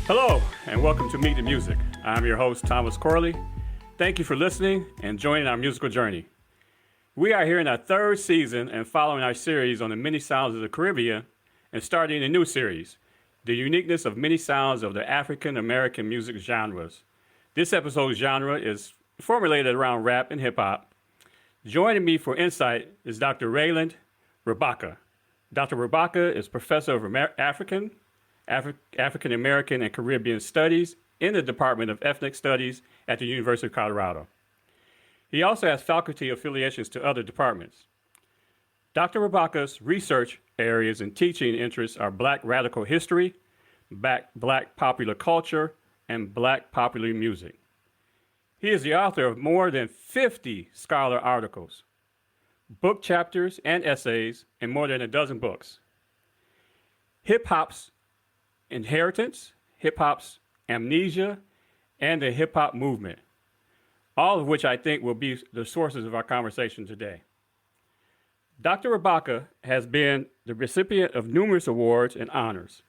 Hello, and welcome to Meet the Music. I'm your host, Thomas Corley. Thank you for listening and joining our musical journey. We are here in our third season and following our series on the many sounds of the Caribbean and starting a new series, The Uniqueness of Many Sounds of the African American Music Genres. This episode's genre is formulated around rap and hip-hop. Joining me for insight is Dr. Reiland Rabaka. Dr. Rabaka is professor of African American and Caribbean Studies in the Department of Ethnic Studies at the University of Colorado. He also has faculty affiliations to other departments. Dr. Rabaka's research areas and teaching interests are Black radical history, Black popular culture, and Black popular music. He is the author of more than 50 scholar articles, book chapters and essays, and more than a dozen books. Hip-hop's inheritance, hip-hop's amnesia, and the hip-hop movement, all of which I think will be the sources of our conversation today. Dr. Rabaka has been the recipient of numerous awards and honors.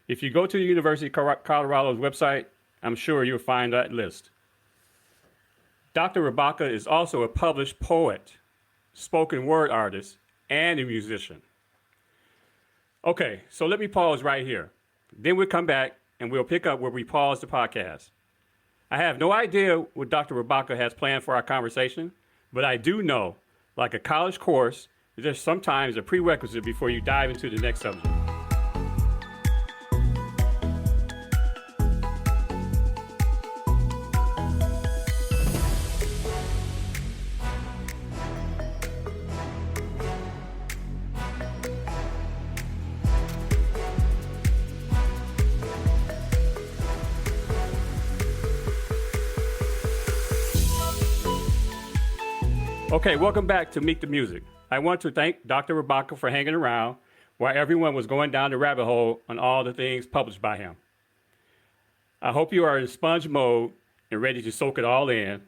If you go to the University of Colorado's website, I'm sure you'll find that list. Dr. Rabaka is also a published poet, spoken word artist, and a musician. Okay, so let me pause right here. Then we'll come back and we'll pick up where we paused the podcast. I have no idea what Dr. Rabaka has planned for our conversation, but I do know, like a college course, there's sometimes a prerequisite before you dive into the next subject. Okay, welcome back to Meet the Music. I want to thank Dr. Rabaka for hanging around while everyone was going down the rabbit hole on all the things published by him. I hope you are in sponge mode and ready to soak it all in.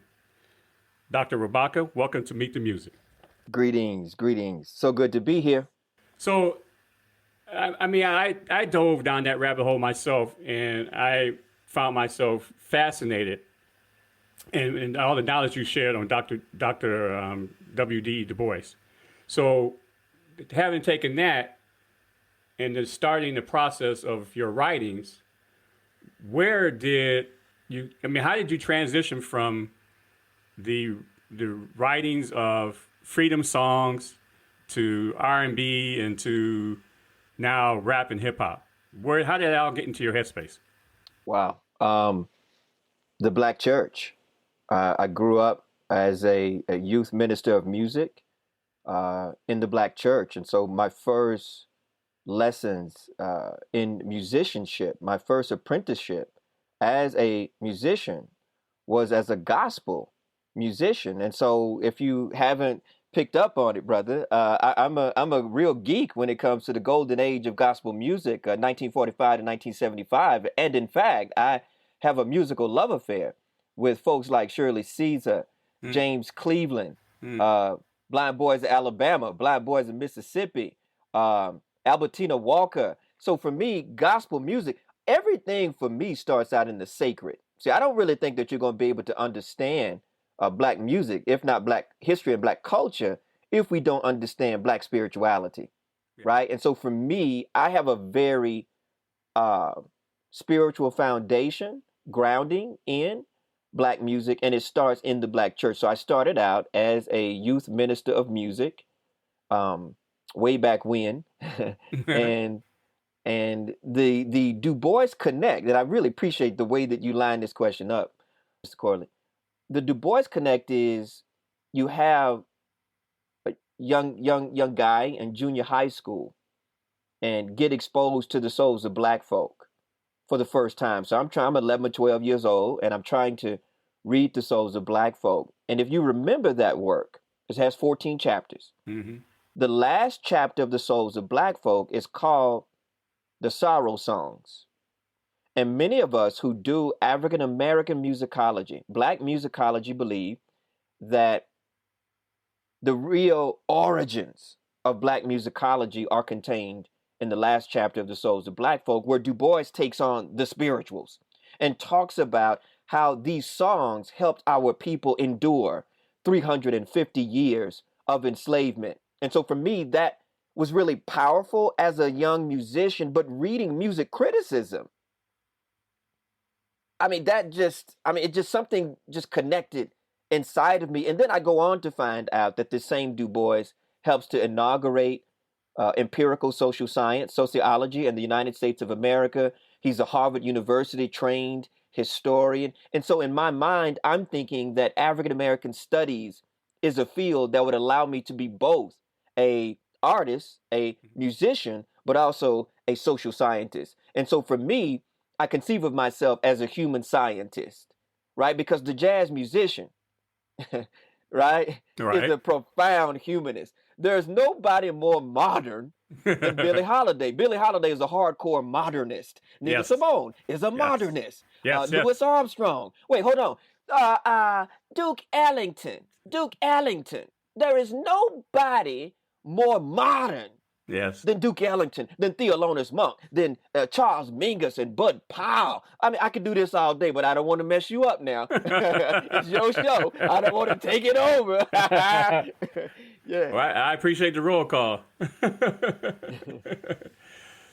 Dr. Rabaka, welcome to Meet the Music. Greetings. So good to be here. So, I dove down that rabbit hole myself, and I found myself fascinated and all the knowledge you shared on Dr. W.D. Du Bois. So having taken that and then starting the process of your writings, how did you transition from the writings of freedom songs to R&B and to now rap and hip hop? How did that all get into your headspace? Wow. The Black church. I grew up as a youth minister of music in the Black church. And so my first lessons in musicianship, my first apprenticeship as a musician was as a gospel musician. And so if you haven't picked up on it, brother, I'm a real geek when it comes to the golden age of gospel music, 1945 to 1975. And in fact, I have a musical love affair with folks like Shirley Caesar, James Cleveland, Blind Boys of Alabama, Blind Boys of Mississippi, Albertina Walker. So for me, gospel music, everything for me starts out in the sacred. See, I don't really think that you're going to be able to understand Black music, if not Black history and Black culture, if we don't understand Black spirituality, right? And so for me, I have a very spiritual foundation, grounding in Black music, and it starts in the Black church. So I started out as a youth minister of music, way back when, and the Du Bois Connect. And I really appreciate the way that you line this question up, Mr. Corley. The Du Bois Connect is you have a young guy in junior high school and get exposed to the souls of Black folk for the first time. So I'm 11 or 12 years old, and I'm trying to read the souls of Black folk. And if you remember that work, it has 14 chapters. Mm-hmm. The last chapter of the souls of Black folk is called the Sorrow Songs. And many of us who do African American musicology, Black musicology, believe that the real origins of Black musicology are contained in the last chapter of The Souls of Black Folk, where Du Bois takes on the spirituals and talks about how these songs helped our people endure 350 years of enslavement. And so for me, that was really powerful as a young musician, but reading music criticism, it just something just connected inside of me. And then I go on to find out that the same Du Bois helps to inaugurate empirical social science, sociology in the United States of America. He's a Harvard University trained historian. And so in my mind, I'm thinking that African American studies is a field that would allow me to be both a artist, a musician, but also a social scientist. And so for me, I conceive of myself as a human scientist, right? Because the jazz musician, right, is a profound humanist. There's nobody more modern than Billie Holiday. Billie Holiday is a hardcore modernist. Nina Simone is a modernist. Louis Armstrong. Wait, hold on. Duke Ellington. There is nobody more modern than Duke Ellington, than Thelonious Monk, than Charles Mingus and Bud Powell. I mean, I could do this all day, but I don't want to mess you up now. It's your show. I don't want to take it over. Well, I appreciate the roll call.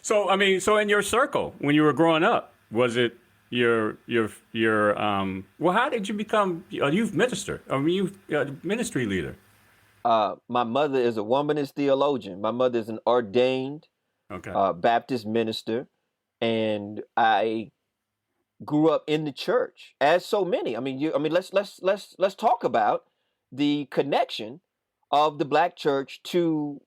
So in your circle, when you were growing up, was it your how did you become a youth minister? Ministry leader? My mother is a womanist theologian. My mother is an ordained Baptist minister, and I grew up in the church, as so many. Let's talk about the connection of the Black church to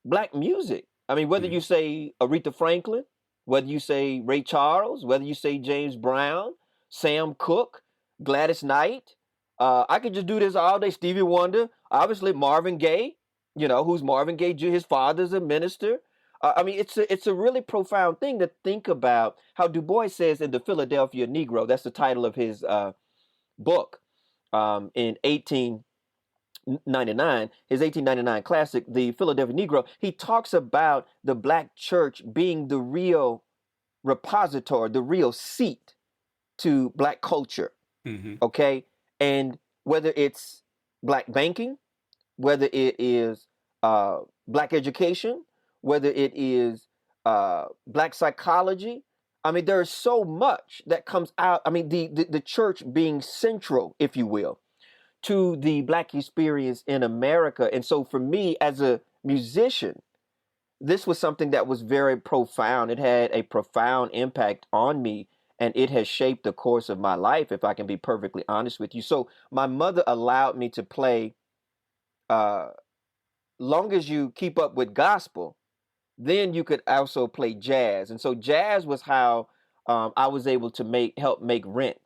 Black music. I mean, whether you say Aretha Franklin, whether you say Ray Charles, whether you say James Brown, Sam Cooke, Gladys Knight. I could just do this all day. Stevie Wonder, obviously Marvin Gaye, who's Marvin Gaye? His father's a minister. It's a really profound thing to think about how Du Bois says in The Philadelphia Negro, that's the title of his book, in 1899, his 1899 classic, The Philadelphia Negro. He talks about the Black church being the real repository, the real seat to Black culture. Okay. And whether it's Black banking, whether it is Black education, whether it is Black psychology, there's so much that comes out. The church being central, if you will, to the Black experience in America. And so for me as a musician, this was something that was very profound. It had a profound impact on me. And it has shaped the course of my life, if I can be perfectly honest with you. So my mother allowed me to play, long as you keep up with gospel, then you could also play jazz. And so jazz was how I was able to help make rent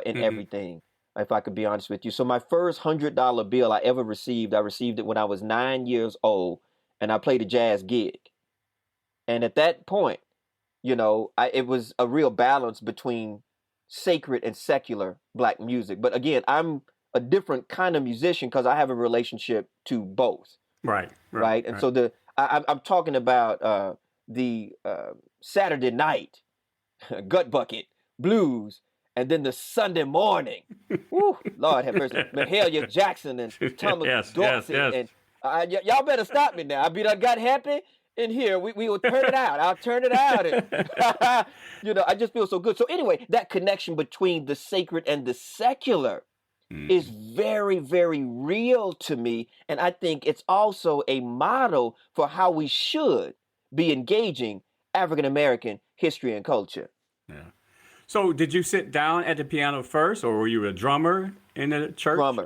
in everything, if I could be honest with you. So my first $100 bill I ever received, I received it when I was 9 years old, and I played a jazz gig. And at that point, it was a real balance between sacred and secular Black music. But again, I'm a different kind of musician because I have a relationship to both. Right. And so I'm talking about the Saturday night gut bucket blues, and then the Sunday morning. Woo, Lord have mercy. Mahalia Jackson and Thomas Dorsey. And y'all better stop me now. I got happy. In here, we will turn it out. I'll turn it out. And, I just feel so good. So anyway, that connection between the sacred and the secular is very, very real to me. And I think it's also a model for how we should be engaging African-American history and culture. Yeah. So did you sit down at the piano first, or were you a drummer in the church? Drummer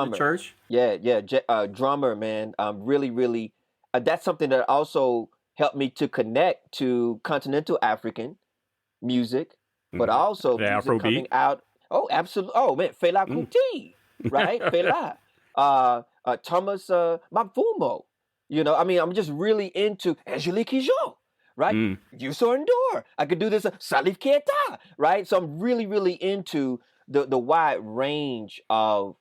in the church? Yeah. Drummer, man. Really, really. That's something that also helped me to connect to continental African music, but also the music Afrobeat coming out. Oh, absolutely. Oh, man, Fela Kuti, right? Fela. Thomas Mapfumo. I'm just really into Angelique Kidjo, right? Youssou N'Dour. I could do this, Salif Keita, right? So I'm really, really into the wide range of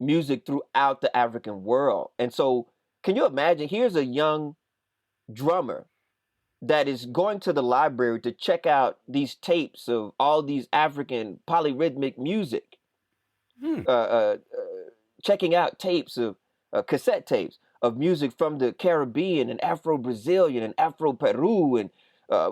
music throughout the African world. And so can you imagine, here's a young drummer that is going to the library to check out these tapes of all these African polyrhythmic music, Hmm. uh, uh, checking out tapes of cassette tapes of music from the Caribbean and Afro-Brazilian and Afro-Peru and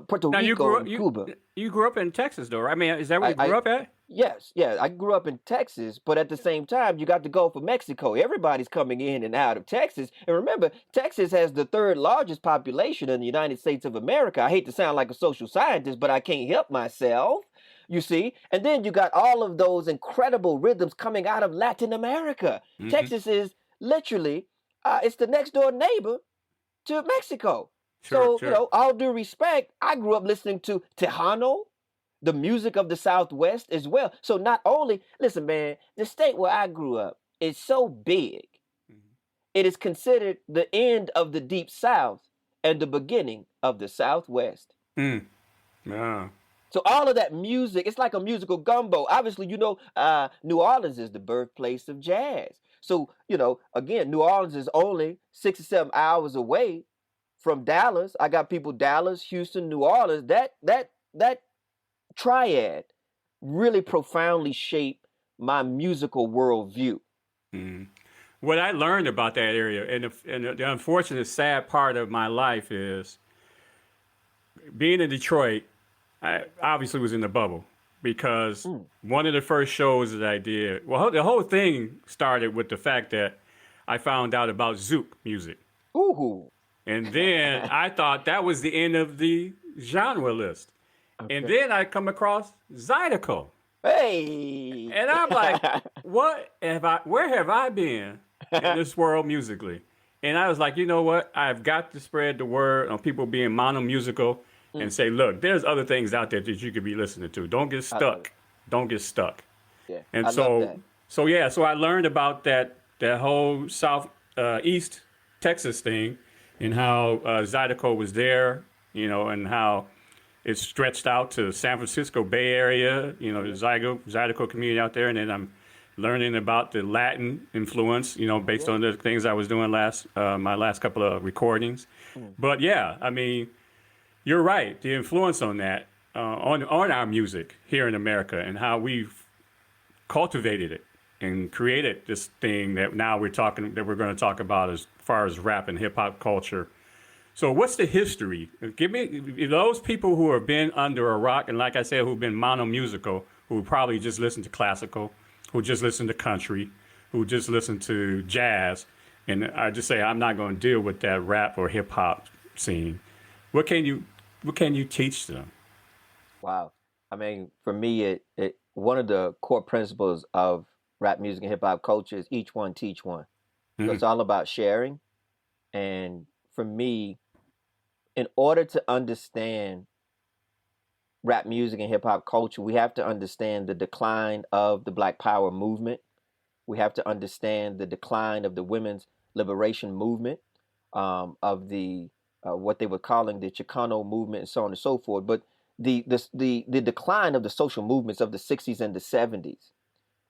Puerto Now Rico and Cuba. you grew up in Texas though, right? I mean, is that where you I grew up at? Yes, yeah. I grew up in Texas, but at the same time, you got the Gulf of Mexico. Everybody's coming in and out of Texas. And remember, Texas has the third largest population in the United States of America. I hate to sound like a social scientist, but I can't help myself. You see? And then you got all of those incredible rhythms coming out of Latin America. Hmm. Texas is literally, it's the next door neighbor to Mexico. Sure, So, sure. all due respect, I grew up listening to Tejano, the music of the Southwest as well. So not only, listen, man, the state where I grew up is so big, Mhm. it is considered the end of the Deep South and the beginning of the Southwest. Mm. Yeah. So all of that music, it's like a musical gumbo. Obviously, New Orleans is the birthplace of jazz. So, again, New Orleans is only 6 or 7 hours away from Dallas. I got people Dallas, Houston, New Orleans. That triad really profoundly shaped my musical worldview. Mm. What I learned about that area, and the unfortunate, sad part of my life is being in Detroit. I obviously was in the bubble because Mm. one of the first shows that I did, well, the whole thing started with the fact that I found out about Zouk music. Ooh. And then I thought that was the end of the genre list. And Okay. then I come across Zydeco. Hey. And I'm like, where have I been in this world musically? And I was like, you know what? I've got to spread the word on people being monomusical and Mm. say, look, there's other things out there that you could be listening to. Don't get I love it. stuck. Don't get stuck. Yeah, And I love so, that. so I learned about that whole South East Texas thing and how Zydeco was there, and how it stretched out to San Francisco Bay Area, the Zydeco community out there. And then I'm learning about the Latin influence, based Yeah. on the things I was doing my last couple of recordings. Mm. But yeah, I mean, you're right. The influence on that, on our music here in America and how we've cultivated it and created this thing that now we're going to talk about as far as rap and hip hop culture. So what's the history? Give me those people who have been under a rock and, like I said, who've been monomusical, who probably just listen to classical, who just listen to country, who just listen to jazz. And I just say, I'm not going to deal with that rap or hip hop scene. What can you teach them? Wow. I mean, for me, it one of the core principles of rap music and hip hop culture is each one teach one. So Mm-hmm. it's all about sharing. And for me, in order to understand rap music and hip hop culture, we have to understand the decline of the Black Power movement. We have to understand the decline of the women's liberation movement, of the what they were calling the Chicano movement, and so on and so forth. But the decline of the social movements of the 60s and the 70s,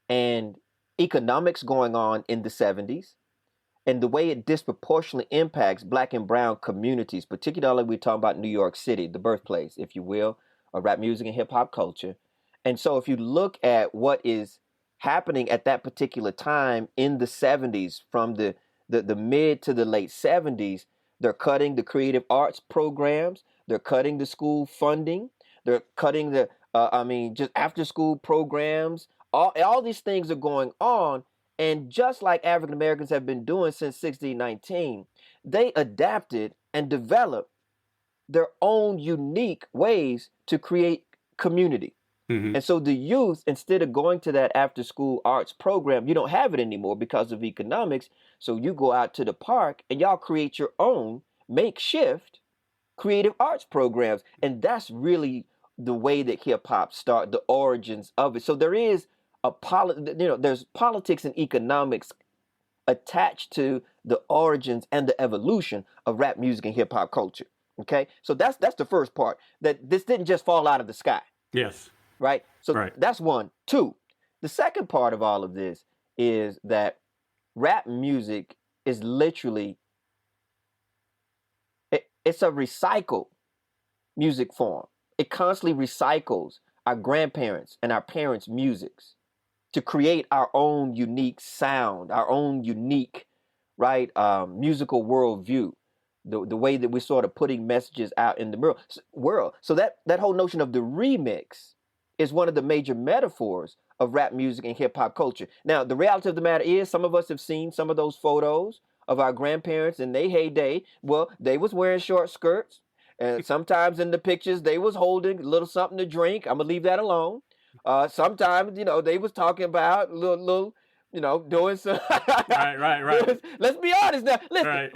and economics going on in the 70s, and the way it disproportionately impacts Black and brown communities, particularly we're talking about New York City, the birthplace, if you will, of rap music and hip hop culture. And so if you look at what is happening at that particular time in the 70s, from the mid to the late 70s, they're cutting the creative arts programs, they're cutting the school funding, they're cutting just after school programs. All these things are going on. And just like African Americans have been doing since 1619, they adapted and developed their own unique ways to create community. Mm-hmm. And so the youth, instead of going to that after school arts program, you don't have it anymore because of economics. So you go out to the park and y'all create your own makeshift creative arts programs. And that's really the way that hip hop started, the origins of it. So there is there's politics and economics attached to the origins and the evolution of rap music and hip hop culture. Okay, so that's the first part, that this didn't just fall out of the sky, Yes. right? So Right. that's one. Two, the second part of all of this is that rap music is literally it's a recycled music form. It constantly recycles our grandparents and our parents' musics to create our own unique sound, our own unique, right, musical worldview. The way that we're sort of putting messages out in the world. So that whole notion of the remix is one of the major metaphors of rap music and hip hop culture. Now, the reality of the matter is, some of us have seen some of those photos of our grandparents in their heyday. Well, they was wearing short skirts, and sometimes in the pictures they was holding a little something to drink. I'm gonna leave that alone. Sometimes, they was talking about little, doing some. Right. Let's be honest now. Listen, Right.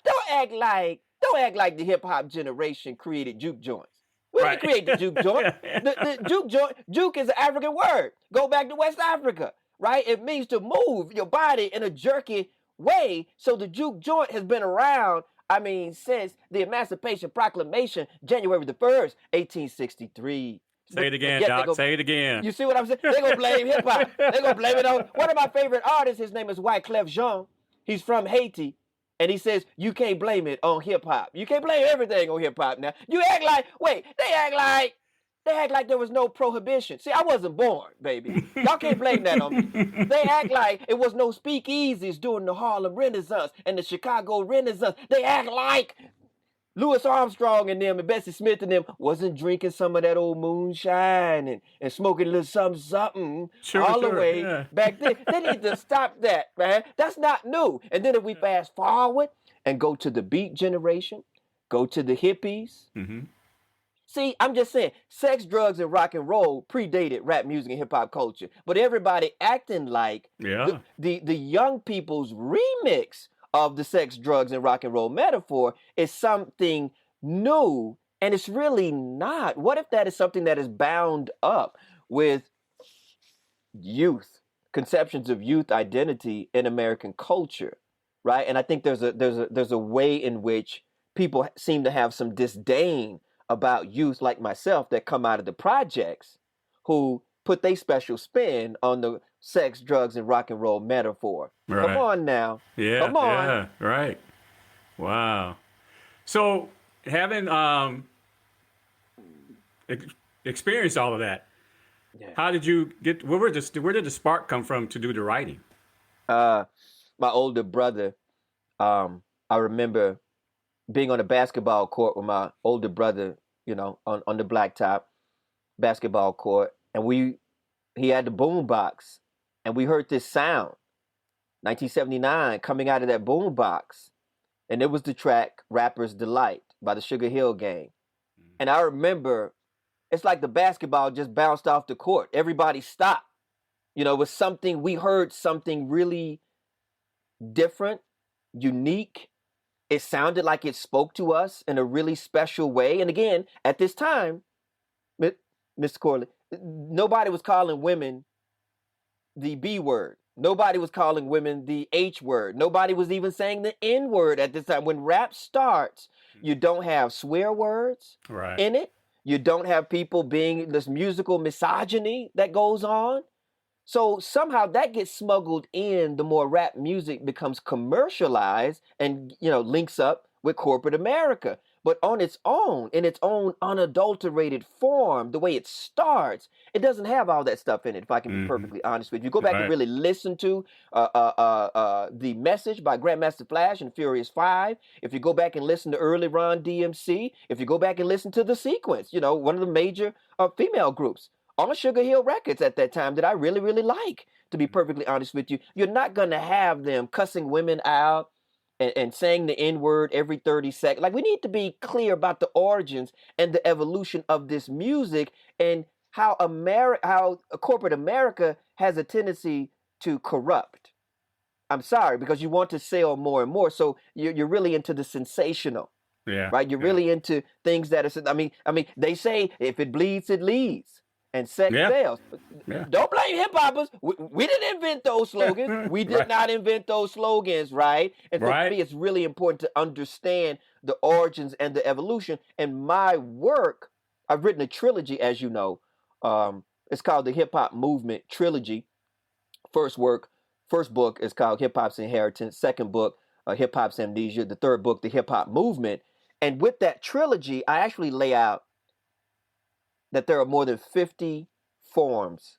don't act like the hip hop generation created juke joints. We didn't create the juke joint. Juke is an African word. Go back to West Africa, right? It means to move your body in a jerky way. So the juke joint has been around, since the Emancipation Proclamation, January the 1st, 1863. Say it again, Doc. Say it again. You see what I'm saying? They're going to blame hip hop. They're going to blame it on one of my favorite artists. His name is Wyclef Jean. He's from Haiti. And he says, you can't blame it on hip hop. You can't blame everything on hip hop now. They act like there was no prohibition. See, I wasn't born, baby. Y'all can't blame that on me. They act like it was no speakeasies during the Harlem Renaissance and the Chicago Renaissance. They act like Louis Armstrong and them and Bessie Smith and them wasn't drinking some of that old moonshine and smoking a little something the way back then. They need to stop that, man. That's not new. And then if we fast forward and go to the Beat generation, go to the hippies. Mm-hmm. See, I'm just saying, sex, drugs, and rock and roll predated rap music and hip hop culture. But everybody acting like the young people's remix of the sex, drugs, and rock and roll metaphor is something new, and it's really not. What if that is something that is bound up with youth, conceptions of youth identity in American culture, right? And I think there's a way in which people seem to have some disdain about youth like myself that come out of the projects who put their special spin on the sex, drugs, and rock and roll metaphor. Right. Come on now. Yeah. Come on. Yeah. Right. Wow. So having experienced all of that, how did you get? Where did the spark come from to do the writing? My older brother. I remember being on a basketball court with my older brother. On the blacktop basketball court, and he had the boom box. And we heard this sound, 1979, coming out of that boom box. And it was the track Rapper's Delight by the Sugar Hill Gang. And I remember, it's like the basketball just bounced off the court. Everybody stopped. It was something, we heard something really different, unique. It sounded like it spoke to us in a really special way. And again, at this time, Mr. Corley, nobody was calling women the B word. Nobody was calling women the H word. Nobody was even saying the N word at this time. When rap starts, you don't have swear words in it. You don't have people being this musical misogyny that goes on. So somehow that gets smuggled in the more rap music becomes commercialized and, links up with corporate America. But on its own, in its own unadulterated form, the way it starts, it doesn't have all that stuff in it, if I can be perfectly honest with you. Go back and really listen to The Message by Grandmaster Flash and Furious 5. If you go back and listen to early Run DMC, if you go back and listen to The Sequence, one of the major female groups on Sugar Hill Records at that time that I really, really like, to be perfectly honest with you. You're not going to have them cussing women out and saying the N-word every 30 seconds. Like, we need to be clear about the origins and the evolution of this music and how corporate America has a tendency to corrupt. I'm sorry, because you want to sell more and more. So you're really into the sensational. Yeah. Right? You're really into things that are, they say if it bleeds, it leads. And sex sells. Yeah. Don't blame hip hoppers. We didn't invent those slogans. We did not invent those slogans, right? And for me, it's really important to understand the origins and the evolution. And my work, I've written a trilogy, as you know. It's called the Hip Hop Movement Trilogy. First book is called Hip Hop's Inheritance. Second book, Hip Hop's Amnesia. The third book, The Hip Hop Movement. And with that trilogy, I actually lay out that there are more than 50 forms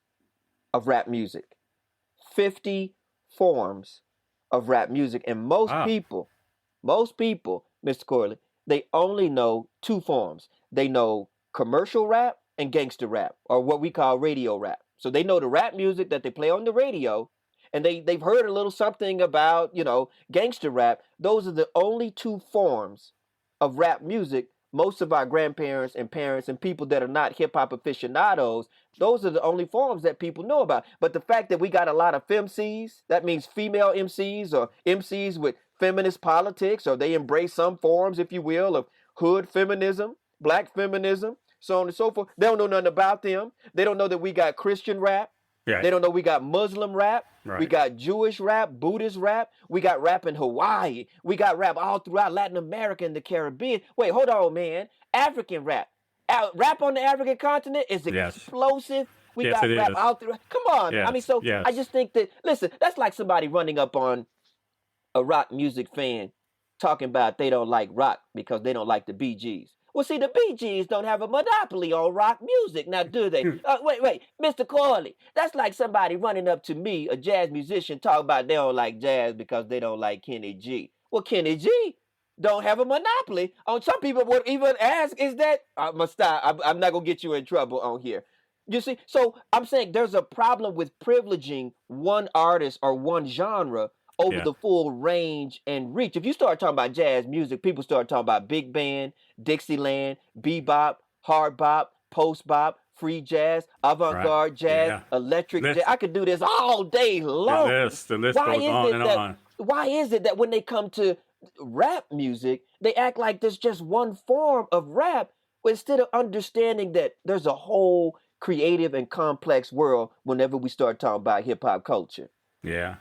of rap music. 50 forms of rap music. And Wow. most people, Mr. Corley, they only know two forms. They know commercial rap and gangster rap, or what we call radio rap. So they know the rap music that they play on the radio, and they've heard a little something about, gangster rap. Those are the only two forms of rap music most of our grandparents and parents and people that are not hip hop aficionados, those are the only forms that people know about. But the fact that we got a lot of femcs, that means female MCs or MCs with feminist politics, or they embrace some forms, if you will, of hood feminism, black feminism, so on and so forth. They don't know nothing about them. They don't know that we got Christian rap. Yeah. They don't know we got Muslim rap. Right. We got Jewish rap, Buddhist rap. We got rap in Hawaii. We got rap all throughout Latin America and the Caribbean. Wait, hold on, man. African rap. Rap on the African continent is explosive. We Yes, got it rap is. out through. Come on. Yes, I mean, so yes. I just think that, listen, that's like somebody running up on a rock music fan talking about they don't like rock because they don't like the Bee Gees. Well, see, the Bee Gees don't have a monopoly on rock music, now do they? Wait, Mr. Corley, that's like somebody running up to me, a jazz musician, talking about they don't like jazz because they don't like Kenny G. Well, Kenny G don't have a monopoly on. Some people would even ask, is that, I must stop, I'm not going to get you in trouble on here. You see, so I'm saying there's a problem with privileging one artist or one genre over the full range and reach. If you start talking about jazz music, people start talking about big band, Dixieland, bebop, hard bop, post bop, free jazz, avant-garde jazz, electric jazz. I could do this all day long. The list goes on and on. Why is it that when they come to rap music, they act like there's just one form of rap, instead of understanding that there's a whole creative and complex world whenever we start talking about hip-hop culture? Yeah.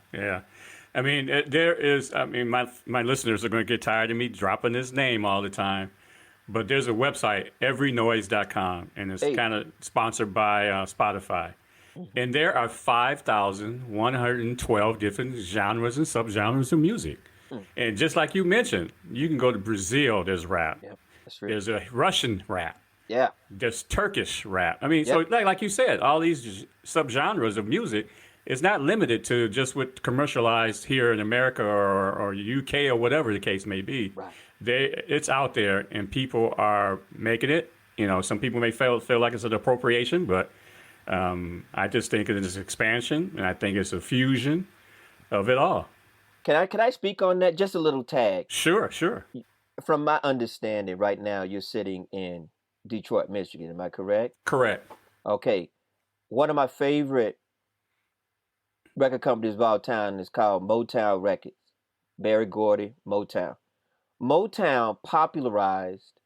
I mean, there is, my listeners are going to get tired of me dropping this name all the time, but there's a website, everynoise.com, and it's kind of sponsored by Spotify. Mm-hmm. And there are 5,112 different genres and subgenres of music. Mm. And just like you mentioned, you can go to Brazil, there's rap. Yep, that's right. There's a Russian rap. Yeah. There's Turkish rap. I mean, so like you said, all these subgenres of music is not limited to just what commercialized here in America or UK or whatever the case may be. Right. It's out there and people are making it. You know, some people may feel like it's an appropriation, but I just think it is expansion, and I think it's a fusion of it all. Can I speak on that? Just a little tag. Sure. From my understanding, right now you're sitting in Detroit, Michigan. Am I correct? Correct. Okay. One of my favorite record companies of all time is called Motown Records. Berry Gordy, Motown. Motown popularized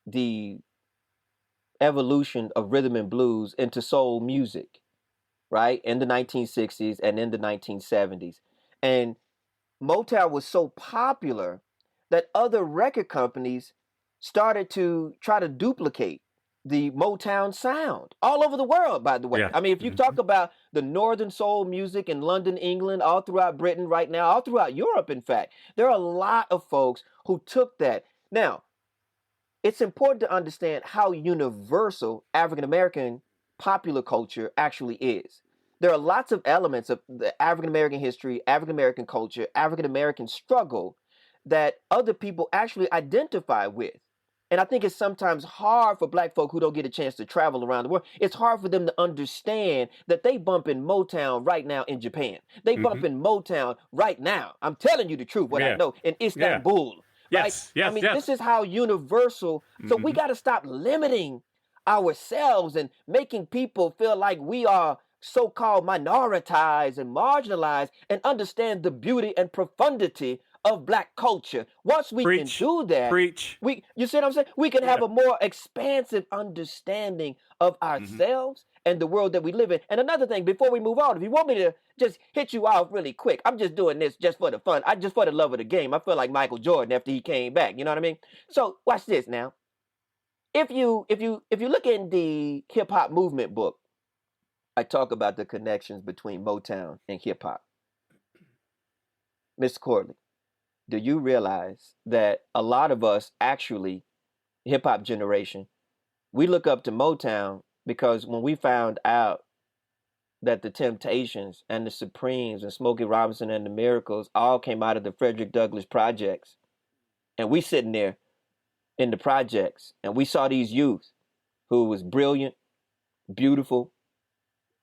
the evolution of rhythm and blues into soul music, right? In the 1960s and in the 1970s. And Motown was so popular that other record companies started to try to duplicate the Motown sound all over the world, by the way. Yeah. I mean, if you talk about the Northern Soul music in London, England, all throughout Britain right now, all throughout Europe, in fact, there are a lot of folks who took that. Now, it's important to understand how universal African-American popular culture actually is. There are lots of elements of the African-American history, African-American culture, African-American struggle that other people actually identify with. And I think it's sometimes hard for Black folk who don't get a chance to travel around the world. It's hard for them to understand that they bump in Motown right now in Japan. They bump in Motown right now. I'm telling you the truth, what I know, in Istanbul. Yes, right? This is how universal. So we got to stop limiting ourselves and making people feel like we are so-called minoritized and marginalized, and understand the beauty and profundity of Black culture. Once we can do that, you see what I'm saying? We can have a more expansive understanding of ourselves and the world that we live in. And another thing, before we move on, if you want me to just hit you off really quick, I'm just doing this just for the fun. Just for the love of the game. I feel like Michael Jordan after he came back. You know what I mean? So watch this now. If you look in the hip hop movement book, I talk about the connections between Motown and hip hop. Mr. Corley, do you realize that a lot of us actually, hip hop generation, we look up to Motown because when we found out that the Temptations and the Supremes and Smokey Robinson and the Miracles all came out of the Frederick Douglass projects, and we sitting there in the projects, and we saw these youth who was brilliant, beautiful,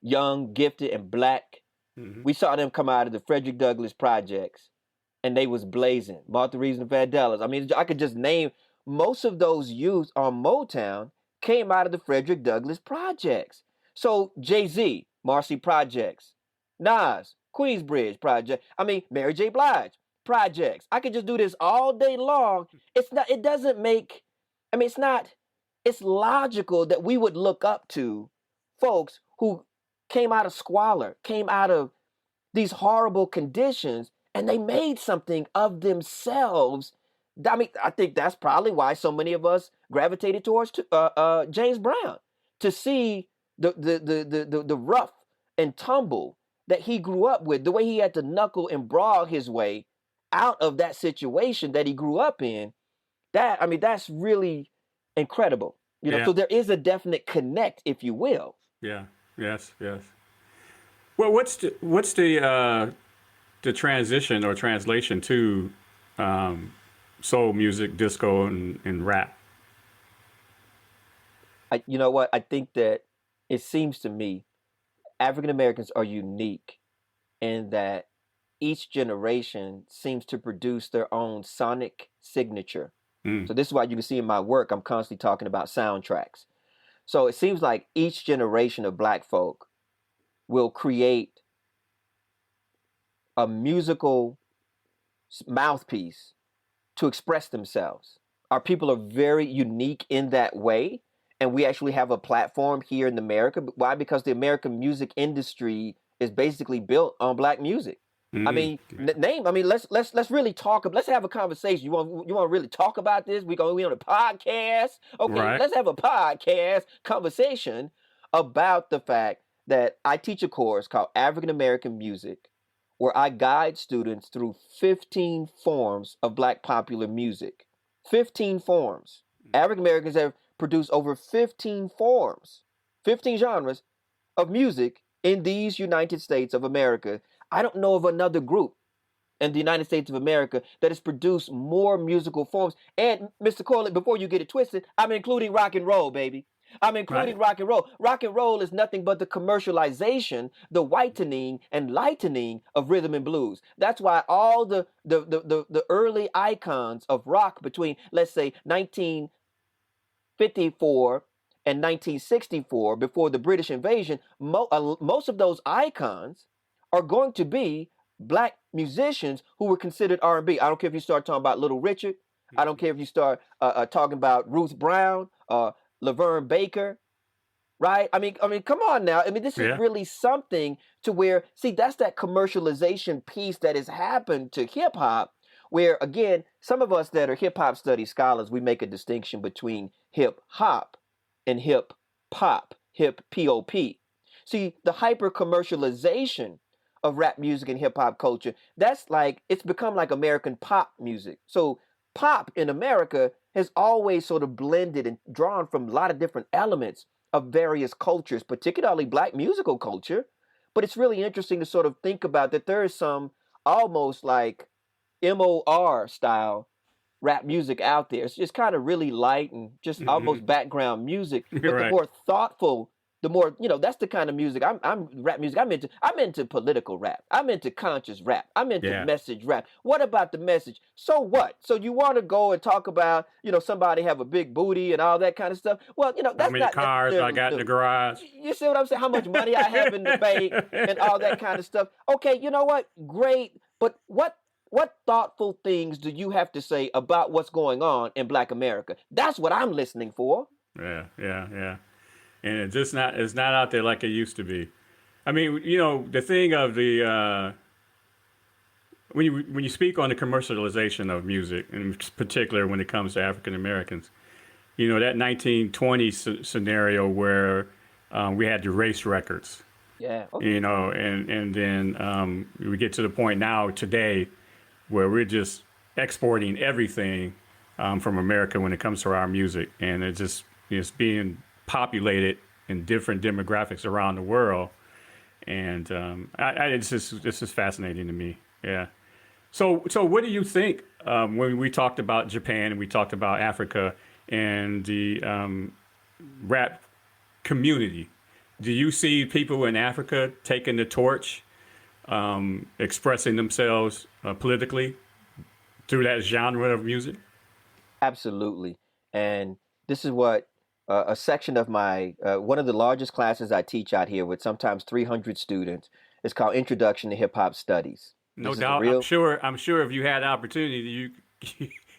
young, gifted, and black. Mm-hmm. We saw them come out of the Frederick Douglass projects, and they was blazing. Martha Reeves and Vandellas. I mean, I could just name most of those youth on Motown came out of the Frederick Douglass projects. So Jay-Z, Marcy Projects, Nas, Queensbridge Project. I mean, Mary J. Blige Projects. I could just do this all day long. It doesn't make, I mean, it's logical that we would look up to folks who came out of squalor, came out of these horrible conditions, and they made something of themselves. I mean, I think that's probably why so many of us gravitated towards James Brown, to see the rough and tumble that he grew up with, the way he had to knuckle and brawl his way out of that situation that he grew up in. That, I mean, that's really incredible. You know, Yeah. so there is a definite connect, if you will. Yeah. Yes. Yes. Well, what's the transition or translation to soul music, disco, and rap? You know what? I think that it seems to me African Americans are unique in that each generation seems to produce their own sonic signature. Mm. So this is why you can see in my work, I'm constantly talking about soundtracks. So it seems like each generation of Black folk will create a musical mouthpiece to express themselves. Our people are very unique in that way. And we actually have a platform here in America. Why? Because the American music industry is basically built on Black music. Mm. I mean, let's really talk. Let's have a conversation. You want to really talk about this? We on a podcast. Okay, Right. Let's have a podcast conversation about the fact that I teach a course called African American Music, where I guide students through 15 forms of Black popular music. 15 forms. African Americans have produced over 15 forms, 15 genres of music in these United States of America. I don't know of another group in the United States of America that has produced more musical forms. And Mr. Corley, before you get it twisted, I'm including rock and roll, baby. I'm including rock and roll. Rock and roll is nothing but the commercialization, the whitening and lightening of rhythm and blues. That's why all the early icons of rock between, let's say, 1954 and 1964, before the British invasion, most of those icons are going to be Black musicians who were considered R&B. I don't care if you start talking about Little Richard. I don't care if you start talking about Ruth Brown, Laverne Baker, right? I mean, come on now. I mean, this is really something to where, see, that's that commercialization piece that has happened to hip hop, where, again, some of us that are hip hop study scholars, we make a distinction between hip hop and hip pop, hip POP. See, the hyper commercialization of rap music and hip hop culture, that's like, it's become like American pop music. So pop in America has always sort of blended and drawn from a lot of different elements of various cultures, particularly Black musical culture. But it's really interesting to sort of think about that there is some almost like MOR style rap music out there. It's just kind of really light and just almost background music. But the more thoughtful, the more, you know, that's the kind of music I'm rap music. I'm into political rap. I'm into conscious rap. I'm into message rap. What about the message? So what? So you want to go and talk about, you know, somebody have a big booty and all that kind of stuff? Well, you know, that's how many cars I got in the garage. You see what I'm saying? How much money I have in the bank and all that kind of stuff. Okay, you know what? Great. But what thoughtful things do you have to say about what's going on in Black America? That's what I'm listening for. Yeah. And it's not out there like it used to be. I mean, you know, the thing of the when you speak on the commercialization of music, in particular when it comes to African Americans, you know, that 1920 scenario where we had the race records. Yeah. Okay. You know, and then we get to the point now today where we're just exporting everything from America when it comes to our music, and it's being populated in different demographics around the world, and it's just this is fascinating to me. Yeah. So what do you think when we talked about Japan and we talked about Africa and the rap community? Do you see people in Africa taking the torch, expressing themselves politically through that genre of music? Absolutely. And this is what a section of my one of the largest classes I teach out here with sometimes 300 students is called Introduction to Hip Hop Studies. No This is a doubt. real I'm sure if you had the opportunity,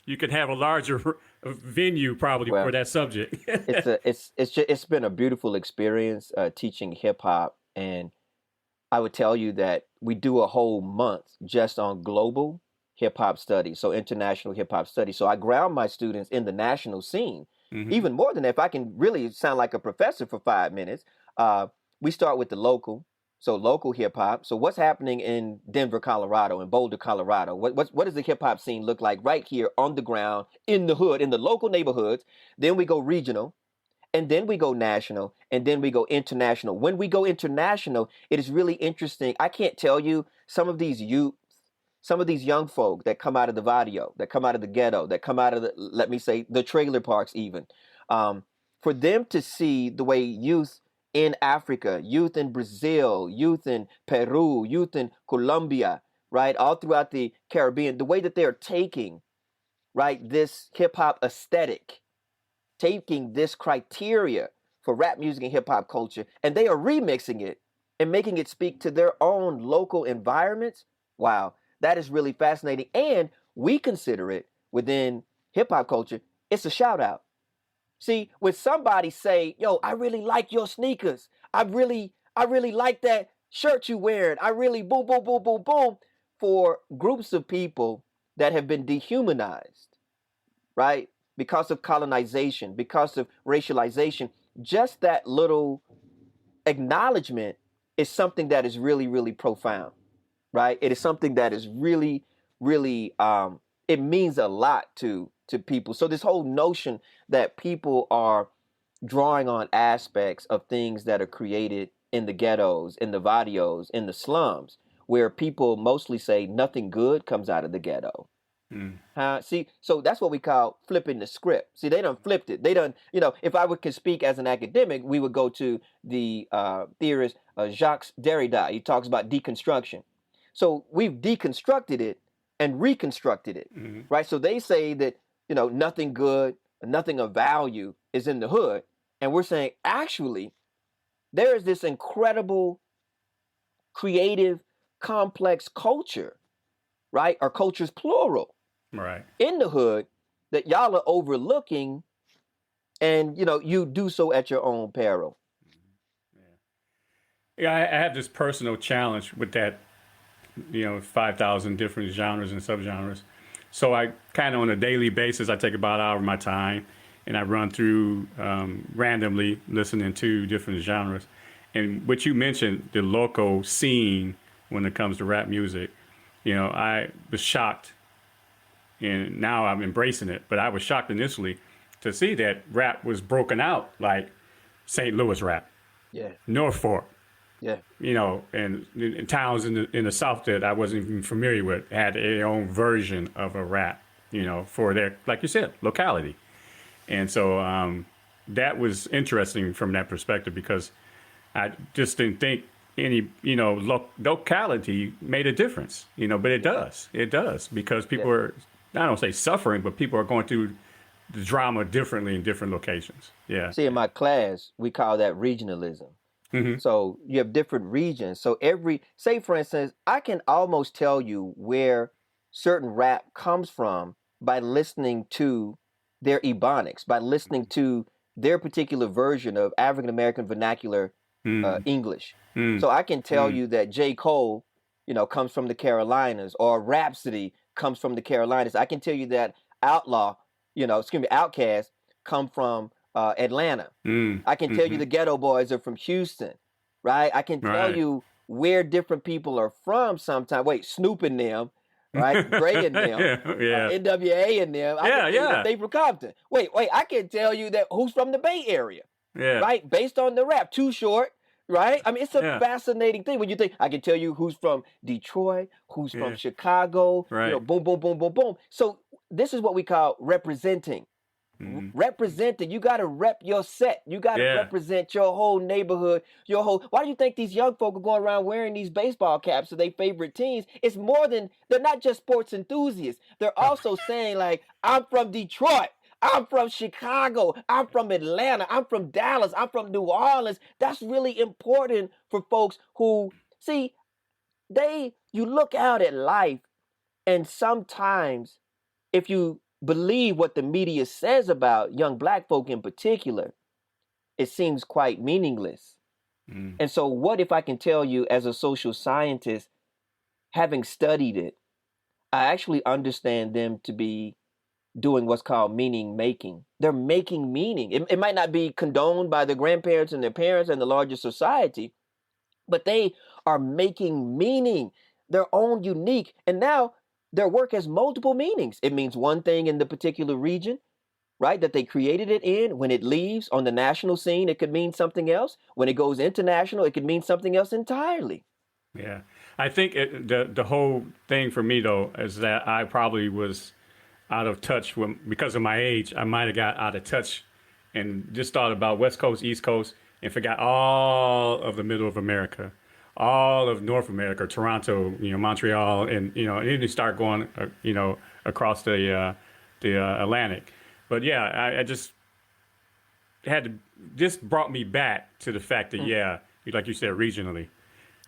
you could have a larger venue probably well, for that subject. it's been a beautiful experience teaching hip hop, and I would tell you that we do a whole month just on global hip hop studies, so international hip hop studies. So I ground my students in the national scene. Hmm. Even more than that, if I can really sound like a professor for 5 minutes, we start with the local. So local hip hop. So what's happening in Denver, Colorado, and Boulder, Colorado? What does the hip hop scene look like right here on the ground, in the hood, in the local neighborhoods? Then we go regional, and then we go national, and then we go international. When we go international, it is really interesting. I can't tell you some of these young folk that come out of the barrio, that come out of the ghetto, that come out of the, let me say, the trailer parks even, for them to see the way youth in Africa, youth in Brazil, youth in Peru, youth in Colombia, right, all throughout the Caribbean, the way that they're taking, right, this hip hop aesthetic, taking this criteria for rap music and hip hop culture, and they are remixing it and making it speak to their own local environments. Wow, that is really fascinating. And we consider it within hip hop culture, it's a shout out. See, when somebody say, "Yo, I really like your sneakers. I really like that shirt you wearing. I really boom, boom, boom, boom, boom," for groups of people that have been dehumanized, right? Because of colonization, because of racialization, just that little acknowledgement is something that is really, really profound, right? It is something that is really, really, it means a lot to people. So this whole notion that people are drawing on aspects of things that are created in the ghettos, in the barrios, in the slums, where people mostly say nothing good comes out of the ghetto. Mm. See, so that's what we call flipping the script. See, they done flipped it. They done, if I could speak as an academic, we would go to the theorist Jacques Derrida. He talks about deconstruction. So we've deconstructed it and reconstructed it, Hmm. right? So they say that, nothing good, nothing of value is in the hood. And we're saying, actually, there is this incredible, creative, complex culture, right? Our culture's plural Right. in the hood that y'all are overlooking, and you do so at your own peril. Yeah, I have this personal challenge with that, 5,000 different genres and subgenres. So I kind of on a daily basis, I take about an hour of my time and I run through randomly listening to different genres. And what you mentioned, the local scene when it comes to rap music, I was shocked, and now I'm embracing it. But I was shocked initially to see that rap was broken out, like St. Louis rap, Yeah, Norfolk, yeah, and towns in the South that I wasn't even familiar with had their own version of a rap, for their, like you said, locality. And so that was interesting from that perspective because I just didn't think any, locality made a difference, but it does. It does because people yeah. are, I don't say suffering, but people are going through the drama differently in different locations. Yeah. See, in my class, we call that regionalism. Hmm. So you have different regions. So say for instance, I can almost tell you where certain rap comes from by listening to their ebonics, by listening to their particular version of African American vernacular Mm. English. Mm. So I can tell Mm. you that J. Cole, comes from the Carolinas, or Rhapsody comes from the Carolinas. I can tell you that Outkast come from Atlanta. Mm. I can tell you Hmm. the Ghetto Boys are from Houston, right? I can tell Right. you where different people are from sometimes. Wait, Snoop and them, right? Dre and them, Yeah. NWA and them. I can Yeah. tell you that Yeah. they from Compton. Wait, I can tell you that who's from the Bay Area, Yeah. right? Based on the rap, Too Short, right? I mean, it's a Yeah. fascinating thing when you think I can tell you who's from Detroit, who's from Yeah. Chicago, Right. boom, boom, boom, boom, boom. So this is what we call representing. Mhm. Representing, you got to rep your set, you got to Yeah. represent your whole neighborhood, your whole. Why do you think these young folk are going around wearing these baseball caps of their favorite teams? It's more than, they're not just sports enthusiasts, they're also saying like, I'm from Detroit, I'm from Chicago, I'm from Atlanta, I'm from Dallas, I'm from New Orleans. That's really important for folks who see, you look out at life, and sometimes if you believe what the media says about young black folk in particular, it seems quite meaningless. Mm. And so, what if I can tell you, as a social scientist, having studied it, I actually understand them to be doing what's called meaning making. They're making meaning. It might not be condoned by their grandparents and their parents and the larger society, but they are making meaning, their own unique. And now their work has multiple meanings. It means one thing in the particular region, right, that they created it in. When it leaves on the national scene, it could mean something else. When it goes international, it could mean something else entirely. Yeah. I think the whole thing for me though is that I probably was out of touch because of my age. I might have got out of touch and just thought about West Coast, East Coast, and forgot all of the middle of America, all of North America, Toronto, Montreal, and and then you start going, across the Atlantic. But yeah, I just had to, just brought me back to the fact that like you said, regionally.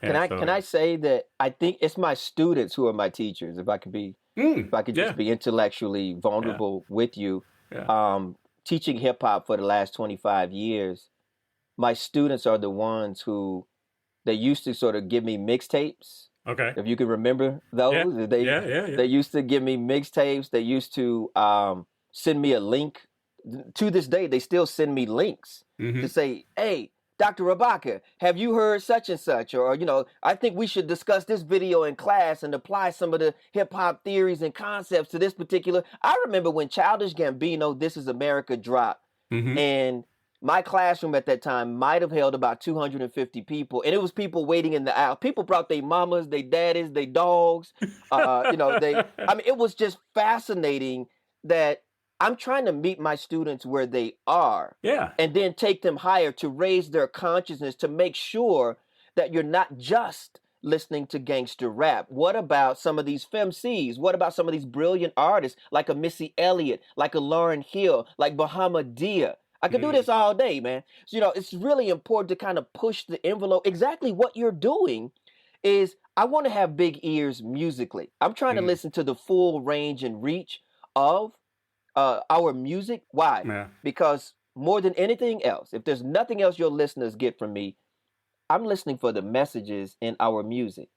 Can I say that I think it's my students who are my teachers, if I could be if I could just be intellectually vulnerable with you. Yeah. Teaching hip hop for the last 25 years, my students are the ones who, they used to sort of give me mixtapes. Okay. If you can remember those, Yeah. Yeah. they used to give me mixtapes. They used to send me a link. To this day, they still send me links to say, "Hey, Dr. Rabaka, have you heard such and such?" Or, I think we should discuss this video in class and apply some of the hip hop theories and concepts to this particular. I remember when Childish Gambino, "This Is America" dropped, and my classroom at that time might have held about 250 people, and it was people waiting in the aisle. People brought their mamas, their daddies, their dogs. I mean, it was just fascinating that I'm trying to meet my students where they are, Yeah. and then take them higher to raise their consciousness, to make sure that you're not just listening to gangster rap. What about some of these femcs? What about some of these brilliant artists like a Missy Elliott, like a Lauryn Hill, like Bahamadia? I could do this all day, man. So, it's really important to kind of push the envelope. Exactly what you're doing is, I want to have big ears musically. I'm trying to listen to the full range and reach of our music. Why? Yeah. Because more than anything else, if there's nothing else your listeners get from me, I'm listening for the messages in our music,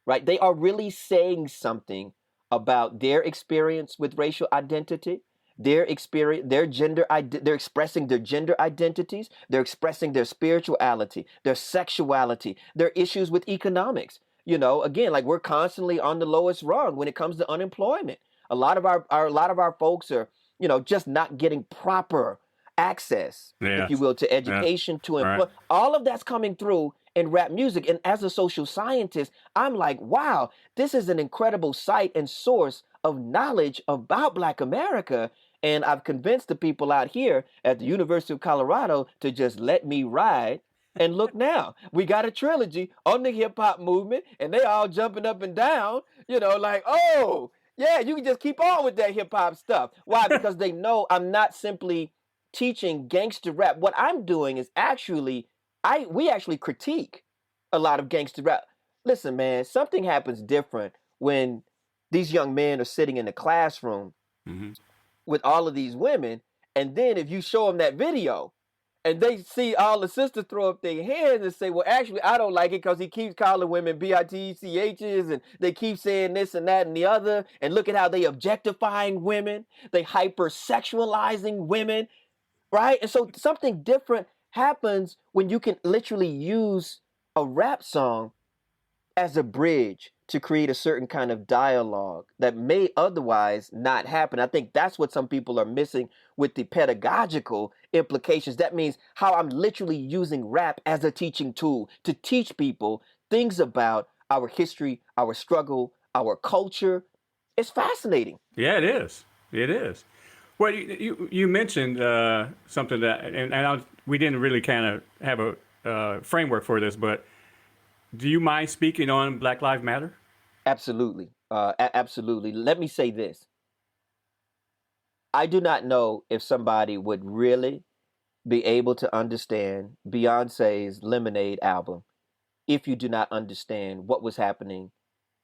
right? They are really saying something about their experience with racial identity, their experience, their gender, they're expressing their gender identities, they're expressing their spirituality, their sexuality, their issues with economics. Again, like, we're constantly on the lowest rung when it comes to unemployment. A lot of our folks are, just not getting proper access, if you will, to education, to employment. Right. All of that's coming through in rap music. And as a social scientist, I'm like, wow, this is an incredible site and source of knowledge about Black America. And I've convinced the people out here at the University of Colorado to just let me ride. And look now, we got a trilogy on the hip hop movement, and they all jumping up and down, like, oh, yeah, you can just keep on with that hip hop stuff. Why? Because they know I'm not simply teaching gangster rap. What I'm doing is we actually critique a lot of gangster rap. Listen, man, something happens different when these young men are sitting in the classroom with all of these women, and then if you show them that video and they see all the sisters throw up their hands and say, well, actually, I don't like it because he keeps calling women bitchs, and they keep saying this and that and the other, and look at how they objectifying women, they hypersexualizing women, right? And so something different happens when you can literally use a rap song as a bridge to create a certain kind of dialogue that may otherwise not happen. I think that's what some people are missing with the pedagogical implications. That means how I'm literally using rap as a teaching tool to teach people things about our history, our struggle, our culture. It's fascinating. Yeah, it is. It is. Well, you mentioned something that, and we didn't really kind of have a framework for this, but do you mind speaking on Black Lives Matter? Absolutely. Absolutely. Let me say this. I do not know if somebody would really be able to understand Beyonce's Lemonade album if you do not understand what was happening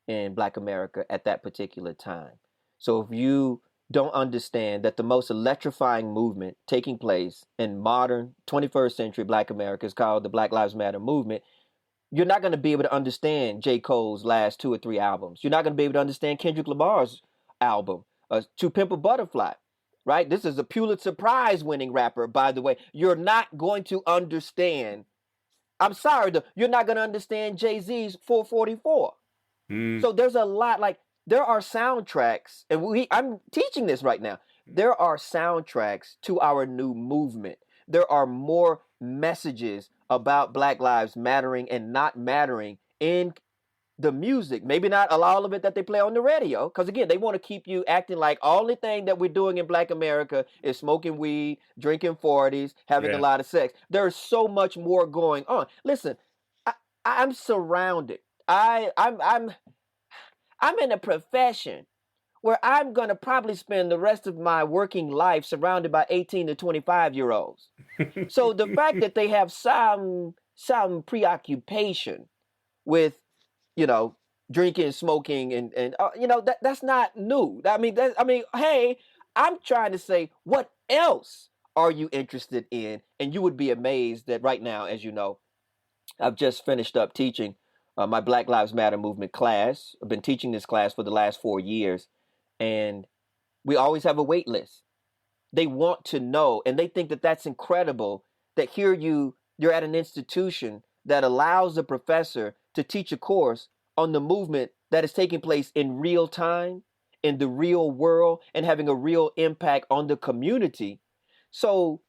in Black America at that particular time. So if you don't understand that the most electrifying movement taking place in modern 21st century Black America is called the Black Lives Matter movement, you're not going to be able to understand J. Cole's last 2 or 3 albums. You're not going to be able to understand Kendrick Lamar's album, To Pimp a Butterfly, right? This is a Pulitzer Prize winning rapper, by the way. You're not going to understand. I'm sorry, you're not going to understand Jay-Z's 444. So there's a lot, like there are soundtracks, and I'm teaching this right now. There are soundtracks to our new movement. There are more messages about Black lives mattering and not mattering in the music. Maybe not all of it that they play on the radio, because again, they want to keep you acting like all the thing that we're doing in Black America is smoking weed, drinking 40s, having a lot of sex. There's so much more going on. Listen, I'm surrounded. I'm in a profession where I'm going to probably spend the rest of my working life surrounded by 18 to 25-year-olds. So the fact that they have some preoccupation with, drinking, smoking, and that's not new. Hey, I'm trying to say, what else are you interested in? And you would be amazed that right now, as you know, I've just finished up teaching my Black Lives Matter movement class. I've been teaching this class for the last 4 years, and we always have a wait list. They want to know, and they think that that's incredible, that here you're at an institution that allows the professor to teach a course on the movement that is taking place in real time, in the real world, and having a real impact on the community. So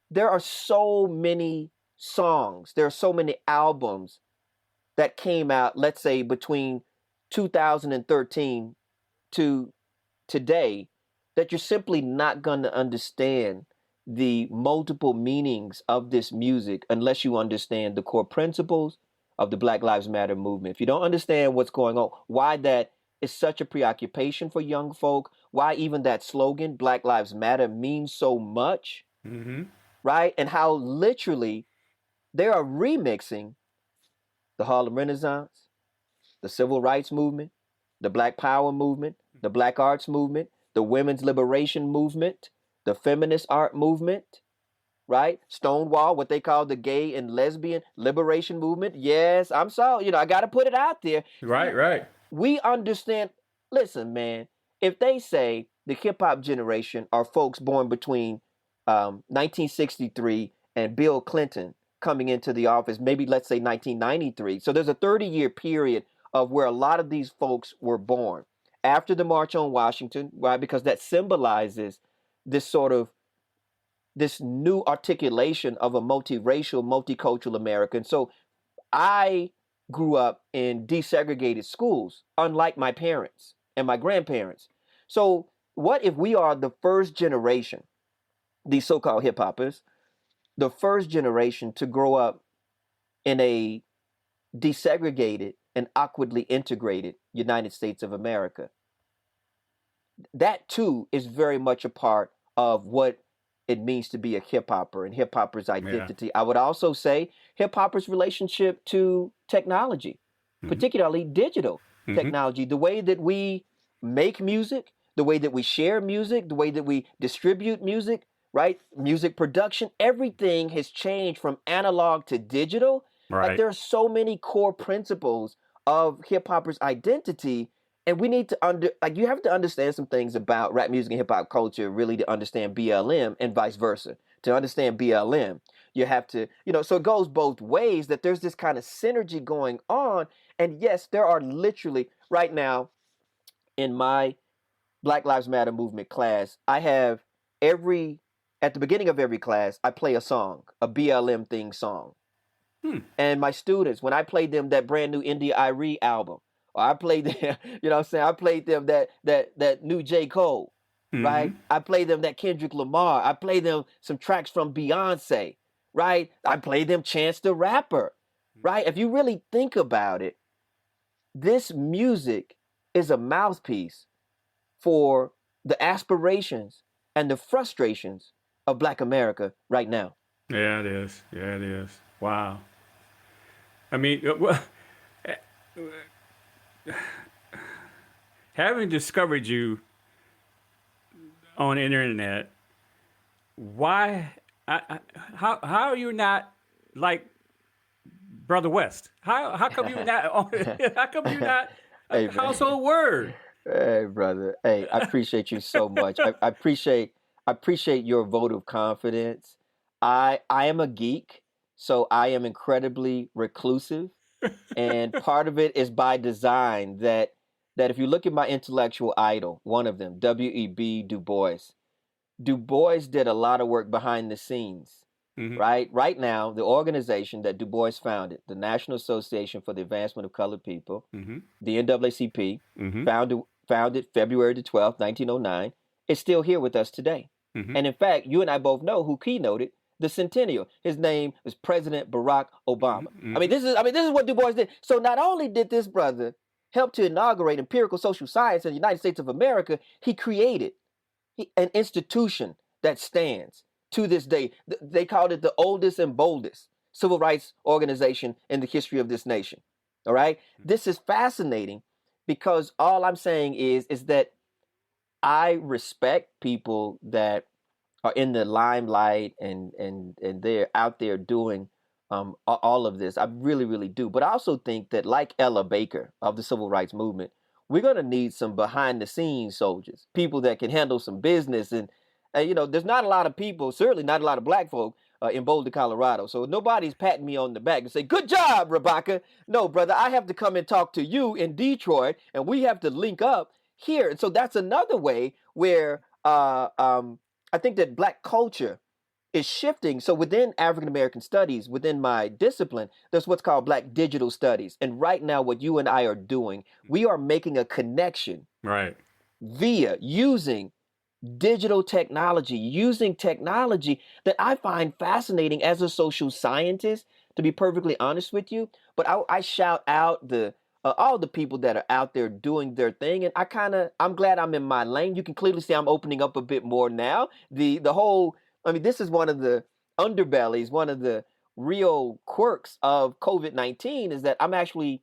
there are so many songs, there are so many albums that came out, let's say, between 2013 to today, that you're simply not going to understand the multiple meanings of this music unless you understand the core principles of the Black Lives Matter movement. If you don't understand what's going on, why that is such a preoccupation for young folk, why even that slogan, Black Lives Matter, means so much, right? And how literally they are remixing the Harlem Renaissance, the Civil Rights Movement, the Black Power Movement, the Black Arts Movement, the Women's Liberation Movement, the Feminist Art Movement, right? Stonewall, what they call the Gay and Lesbian Liberation Movement. Yes, I'm sorry, I got to put it out there. Right. We understand. Listen, man, if they say the hip hop generation are folks born between 1963 and Bill Clinton coming into the office, maybe let's say 1993. So there's a 30-year period of where a lot of these folks were born after the March on Washington, right? Because that symbolizes this new articulation of a multiracial, multicultural America. And so I grew up in desegregated schools, unlike my parents and my grandparents. So what if we are the first generation, these so-called hip hoppers, the first generation to grow up in a desegregated and awkwardly integrated United States of America? That too is very much a part of what it means to be a hip hopper and hip hopper's identity. I would also say hip hopper's relationship to technology, particularly digital technology, the way that we make music, the way that we share music, the way that we distribute music, right? Music production, everything has changed from analog to digital. Right. Like there are so many core principles of hip hopper's identity. And we need to you have to understand some things about rap music and hip hop culture really to understand BLM and vice versa. To understand BLM, You have to, so it goes both ways, that there's this kind of synergy going on. And yes, there are literally right now in my Black Lives Matter movement class, I have at the beginning of every class, I play a song, a BLM theme song. And my students, when I played them that brand new India Irie album, or I played them, I played them that new J. Cole, right? I played them that Kendrick Lamar. I played them some tracks from Beyonce, right? I played them Chance the Rapper, right? If you really think about it, this music is a mouthpiece for the aspirations and the frustrations of Black America right now. Yeah, it is. Yeah, it is. Wow. I mean, having discovered you on the internet, why? How are you not like Brother West? How come you not? How come you not a Hey, man. household word? Hey, brother. Hey, I appreciate you so much. I appreciate your vote of confidence. I am a geek, so I am incredibly reclusive, and part of it is by design. That if you look at my intellectual idol, one of them, W.E.B. Du Bois. Du Bois did a lot of work behind the scenes, right? Right now, the organization that Du Bois founded, the National Association for the Advancement of Colored People, the NAACP, founded February the 12th, 1909, is still here with us today. And in fact, you and I both know who keynoted the centennial. His name is President Barack Obama. I mean, this is what Du Bois did. So not only did this brother help to inaugurate empirical social science in the United States of America, he created an institution that stands to this day. They called it the oldest and boldest civil rights organization in the history of this nation. All right. This is fascinating because all I'm saying is that I respect people that are in the limelight and they're out there doing all of this. I really, really do. But I also think that, like Ella Baker of the civil rights movement, we're going to need some behind the scenes soldiers, people that can handle some business. And there's not a lot of people, certainly not a lot of Black folk in Boulder, Colorado. So nobody's patting me on the back and say, good job, Rabaka. No, brother, I have to come and talk to you in Detroit, and we have to link up here. And so that's another way where I think that Black culture is shifting. So within African American studies, within my discipline, there's what's called Black digital studies. And right now, what you and I are doing, we are making a connection via using digital technology, using technology that I find fascinating as a social scientist, to be perfectly honest with you. But I shout out all the people that are out there doing their thing. And I'm glad I'm in my lane. You can clearly see I'm opening up a bit more now. This is one of the underbellies, one of the real quirks of COVID-19 is that I'm actually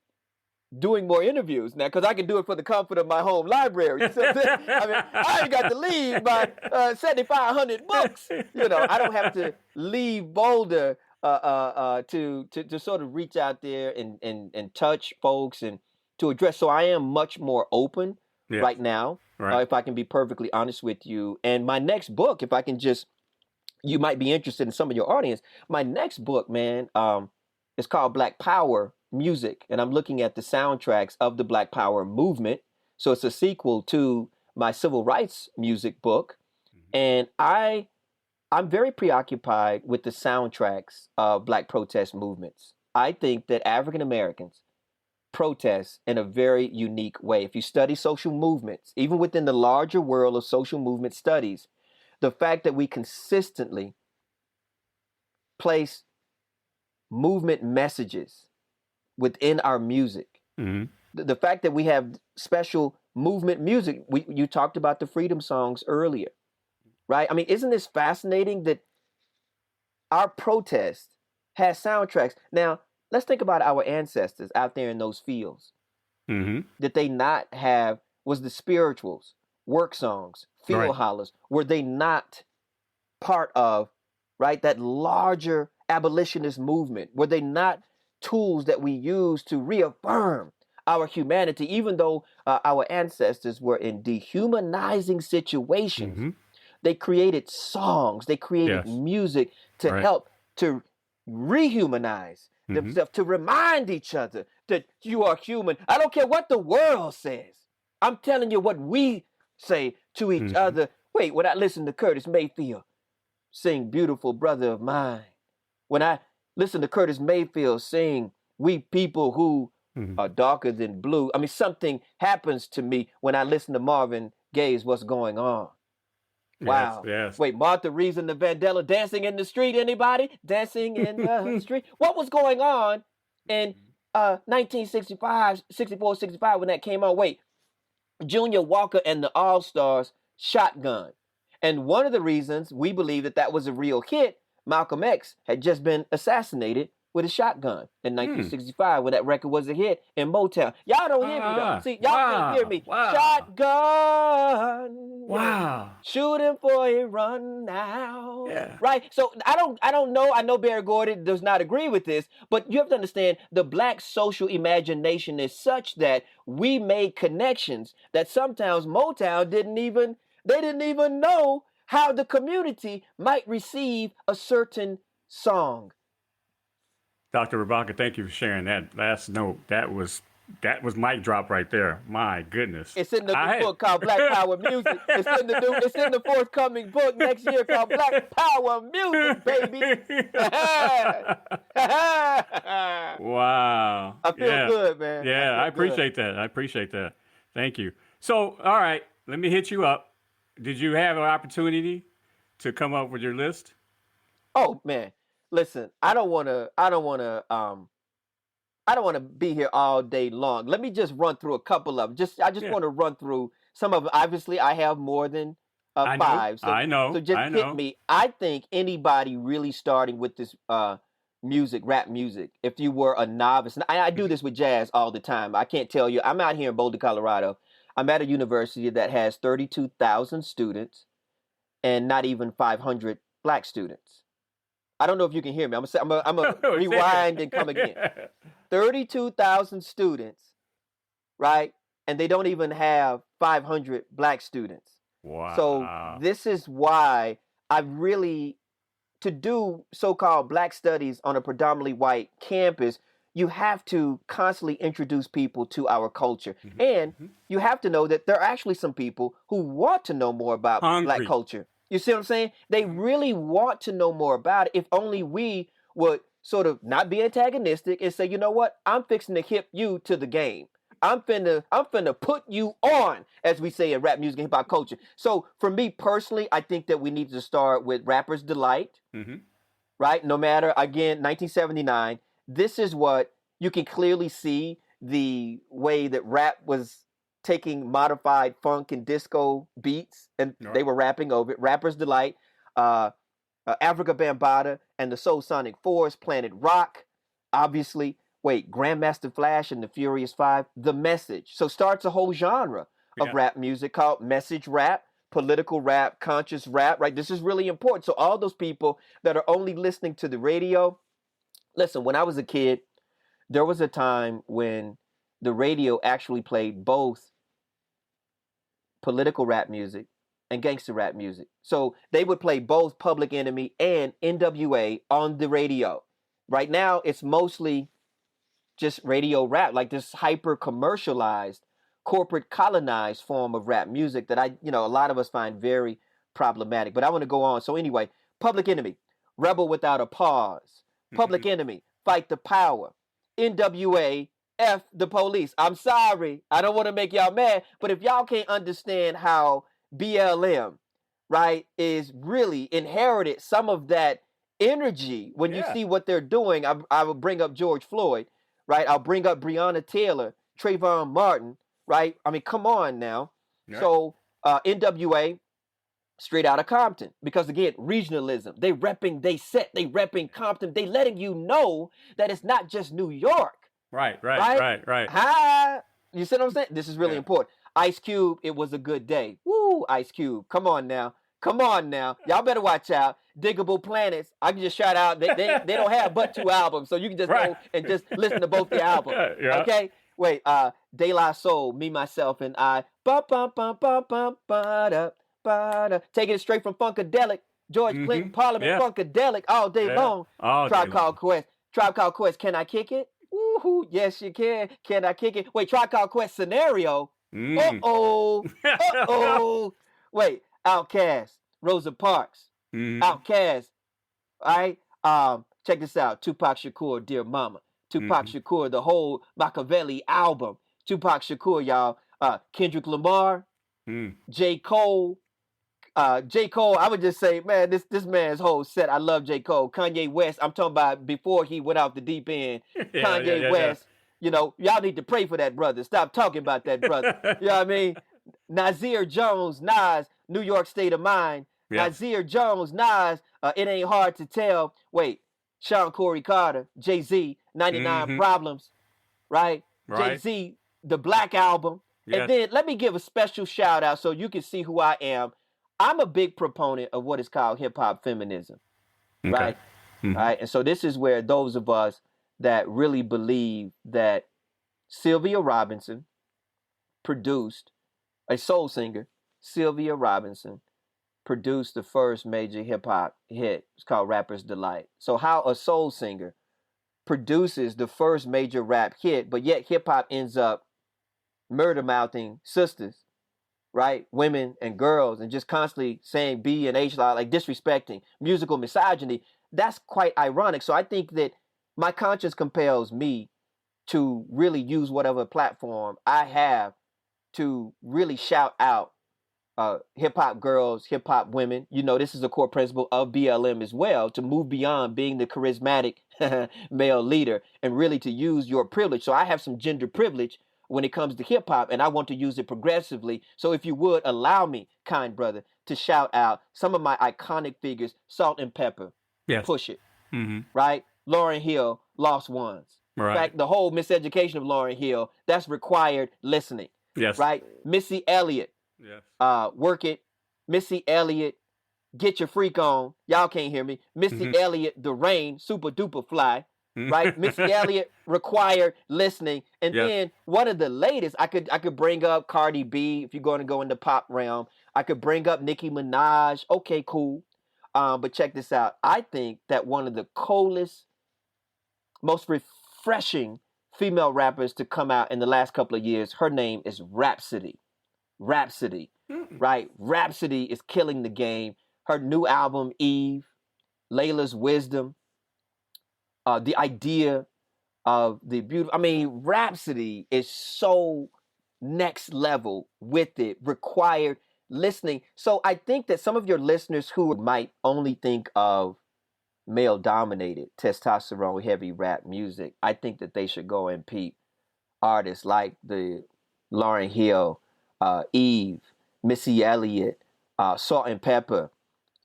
doing more interviews now because I can do it for the comfort of my home library. You see what I'm saying? I mean, I ain't got to leave my 7,500 books. I don't have to leave Boulder to sort of reach out there and touch folks and to address. So I am much more open right now, if I can be perfectly honest with you. And my next book, if I can just, you might be interested in some of your audience. My next book, man, is called Black Power Music, and I'm looking at the soundtracks of the Black Power movement. So it's a sequel to my civil rights music book, and I'm very preoccupied with the soundtracks of Black protest movements. I think that African Americans protest in a very unique way. If you study social movements, even within the larger world of social movement studies, the fact that we consistently place movement messages within our music, the fact that we have special movement music, you talked about the freedom songs earlier, right? I mean, isn't this fascinating that our protest has soundtracks? Now, let's think about our ancestors out there in those fields. Did they not have, was the spirituals, work songs, field hollers, were they not part of, that larger abolitionist movement? Were they not tools that we use to reaffirm our humanity, even though our ancestors were in dehumanizing situations? They created songs, they created music to help to rehumanize themselves, to remind each other that you are human. I don't care what the world says. I'm telling you what we say to each other. Wait, when I listen to Curtis Mayfield sing Beautiful Brother of Mine, when I listen to Curtis Mayfield sing We People Who Are Darker Than Blue, I mean, something happens to me when I listen to Marvin Gaye's What's Going On. Wow. Yes. Wait, Martha Reeves and the Vandella dancing in the street, anybody? Dancing in the street. What was going on in 1965, 64, 65 when that came out? Wait, Junior Walker and the All-Stars, Shotgun. And one of the reasons we believe that that was a real hit, Malcolm X had just been assassinated with a shotgun in 1965 when that record was a hit in Motown. Y'all don't hear me though. See, y'all can't hear me. Shotgun. Wow. Shooting for a run now. Yeah. Right? So I don't know. I know Barry Gordy does not agree with this, but you have to understand the black social imagination is such that we made connections that sometimes Motown didn't even know how the community might receive a certain song. Dr. Rabaka, thank you for sharing that last note. That was mic drop right there. My goodness. It's in the new book called Black Power Music. It's in the forthcoming book next year called Black Power Music, baby. Wow. I feel good, man. Yeah, I appreciate that. I appreciate that. Thank you. So, all right, let me hit you up. Did you have an opportunity to come up with your list? Oh man, listen, I don't want to be here all day long. Let me just run through a couple of them. I just want to run through some of them. Obviously, I have more than five. I know. So just hit me. I think anybody really starting with this rap music, if you were a novice, and I do this with jazz all the time. I can't tell you. I'm out here in Boulder, Colorado. I'm at a university that has 32,000 students and not even 500 black students. I don't know if you can hear me. I'm gonna rewind and come again. 32,000 students, right? And they don't even have 500 black students. Wow. So this is why to do so-called black studies on a predominantly white campus, you have to constantly introduce people to our culture. And you have to know that there are actually some people who want to know more about black culture. You see what I'm saying? They really want to know more about it. If only we would sort of not be antagonistic and say, you know what? I'm fixing to hip you to the game. I'm finna put you on, as we say in rap music and hip hop culture. So for me personally, I think that we need to start with Rapper's Delight, right? No matter, again, 1979. This is what you can clearly see the way that rap was taking modified funk and disco beats, and they were rapping over it. Rapper's Delight, Africa Bambaataa, and the Soul Sonic Force, Planet Rock, obviously. Wait, Grandmaster Flash and the Furious Five, The Message. So starts a whole genre of rap music called message rap, political rap, conscious rap, right? This is really important. So all those people that are only listening to the radio, listen, when I was a kid, there was a time when the radio actually played both political rap music and gangster rap music. So they would play both Public Enemy and NWA on the radio. Right now, it's mostly just radio rap, like this hyper commercialized, corporate colonized form of rap music that a lot of us find very problematic. But I want to go on. So anyway, Public Enemy, Rebel Without a Pause, Public Enemy, Fight the Power, NWA, F the Police. I'm sorry, I don't want to make y'all mad, but if y'all can't understand how BLM, right, is really inherited some of that energy when you see what they're doing, I will bring up George Floyd, right? I'll bring up Breonna Taylor, Trayvon Martin, right? I mean, come on now. Yeah. So NWA, straight out of Compton, because again, regionalism. They repping Compton. They letting you know that it's not just New York. Right. Hi. You see what I'm saying? This is really important. Ice Cube, It Was a Good Day. Woo, Ice Cube. Come on now. Y'all better watch out. Diggable Planets. I can just shout out. They don't have but 2 albums, so you can just go and just listen to both the albums. Okay? Wait, De La Soul, Me, Myself, and I. Taking it straight from Funkadelic. George Clinton, Parliament Yeah. Funkadelic all day long. All day Tribe long. Called Quest. Tribe Called Quest. Can I kick it? Woohoo! Yes, you can. Can I kick it? Wait, Tribe Called Quest scenario. Uh-oh. Uh-oh. Wait, Outkast, Rosa Parks, Outkast. All right. Check this out. Tupac Shakur, Dear Mama. Tupac Shakur, the whole Machiavelli album. Tupac Shakur, y'all. Kendrick Lamar, J. Cole. J. Cole, I would just say, man, this man's whole set. I love J. Cole. Kanye West, I'm talking about before he went off the deep end. Kanye West, you know, y'all need to pray for that brother. Stop talking about that brother. You know what I mean? Nazir Jones, Nas, New York State of Mind. Nazir Jones, Nas, It Ain't Hard to Tell. Wait, Sean Corey Carter, Jay-Z, 99 Problems, right? Jay-Z, the Black Album. And then let me give a special shout out so you can see who I am. I'm a big proponent of what is called hip-hop feminism, right? Right? And so this is where those of us that really believe that Sylvia Robinson produced, a soul singer, Sylvia Robinson, produced the first major hip-hop hit. It's called Rapper's Delight. So how a soul singer produces the first major rap hit, but yet hip-hop ends up murder-mouthing sisters, right? Women and girls, and just constantly saying B and H, like disrespecting, musical misogyny. That's quite ironic. So I think that my conscience compels me to really use whatever platform I have to really shout out hip-hop girls, hip-hop women. You know, this is a core principle of BLM as well, to move beyond being the charismatic male leader and really to use your privilege. So I have some gender privilege when it comes to hip-hop, and I want to use it progressively. So if you would allow me, kind brother, to shout out some of my iconic figures: Salt and Pepper, Push It, right? Lauryn Hill, Lost Ones. Right. In fact, the whole miseducation of Lauryn Hill, that's required listening. Yes. Right? Missy Elliott, Work It. Missy Elliott, Get Your Freak On. Y'all can't hear me. Missy Elliott, The Rain, Super Duper Fly. Right? Missy Elliott, required listening. And then one of the latest, I could bring up Cardi B if you're going to go in the pop realm. I could bring up Nicki Minaj. Okay, cool. But check this out. I think that one of the coolest, most refreshing female rappers to come out in the last couple of years, her name is Rhapsody. Right? Rhapsody is killing the game. Her new album, Eve, Layla's Wisdom, the idea of the beautiful. I mean, Rhapsody is so next level with it, required listening. So I think that some of your listeners who might only think of male-dominated, testosterone-heavy rap music, I think that they should go and peep artists like the Lauryn Hill, Eve, Missy Elliott, Salt and Pepper,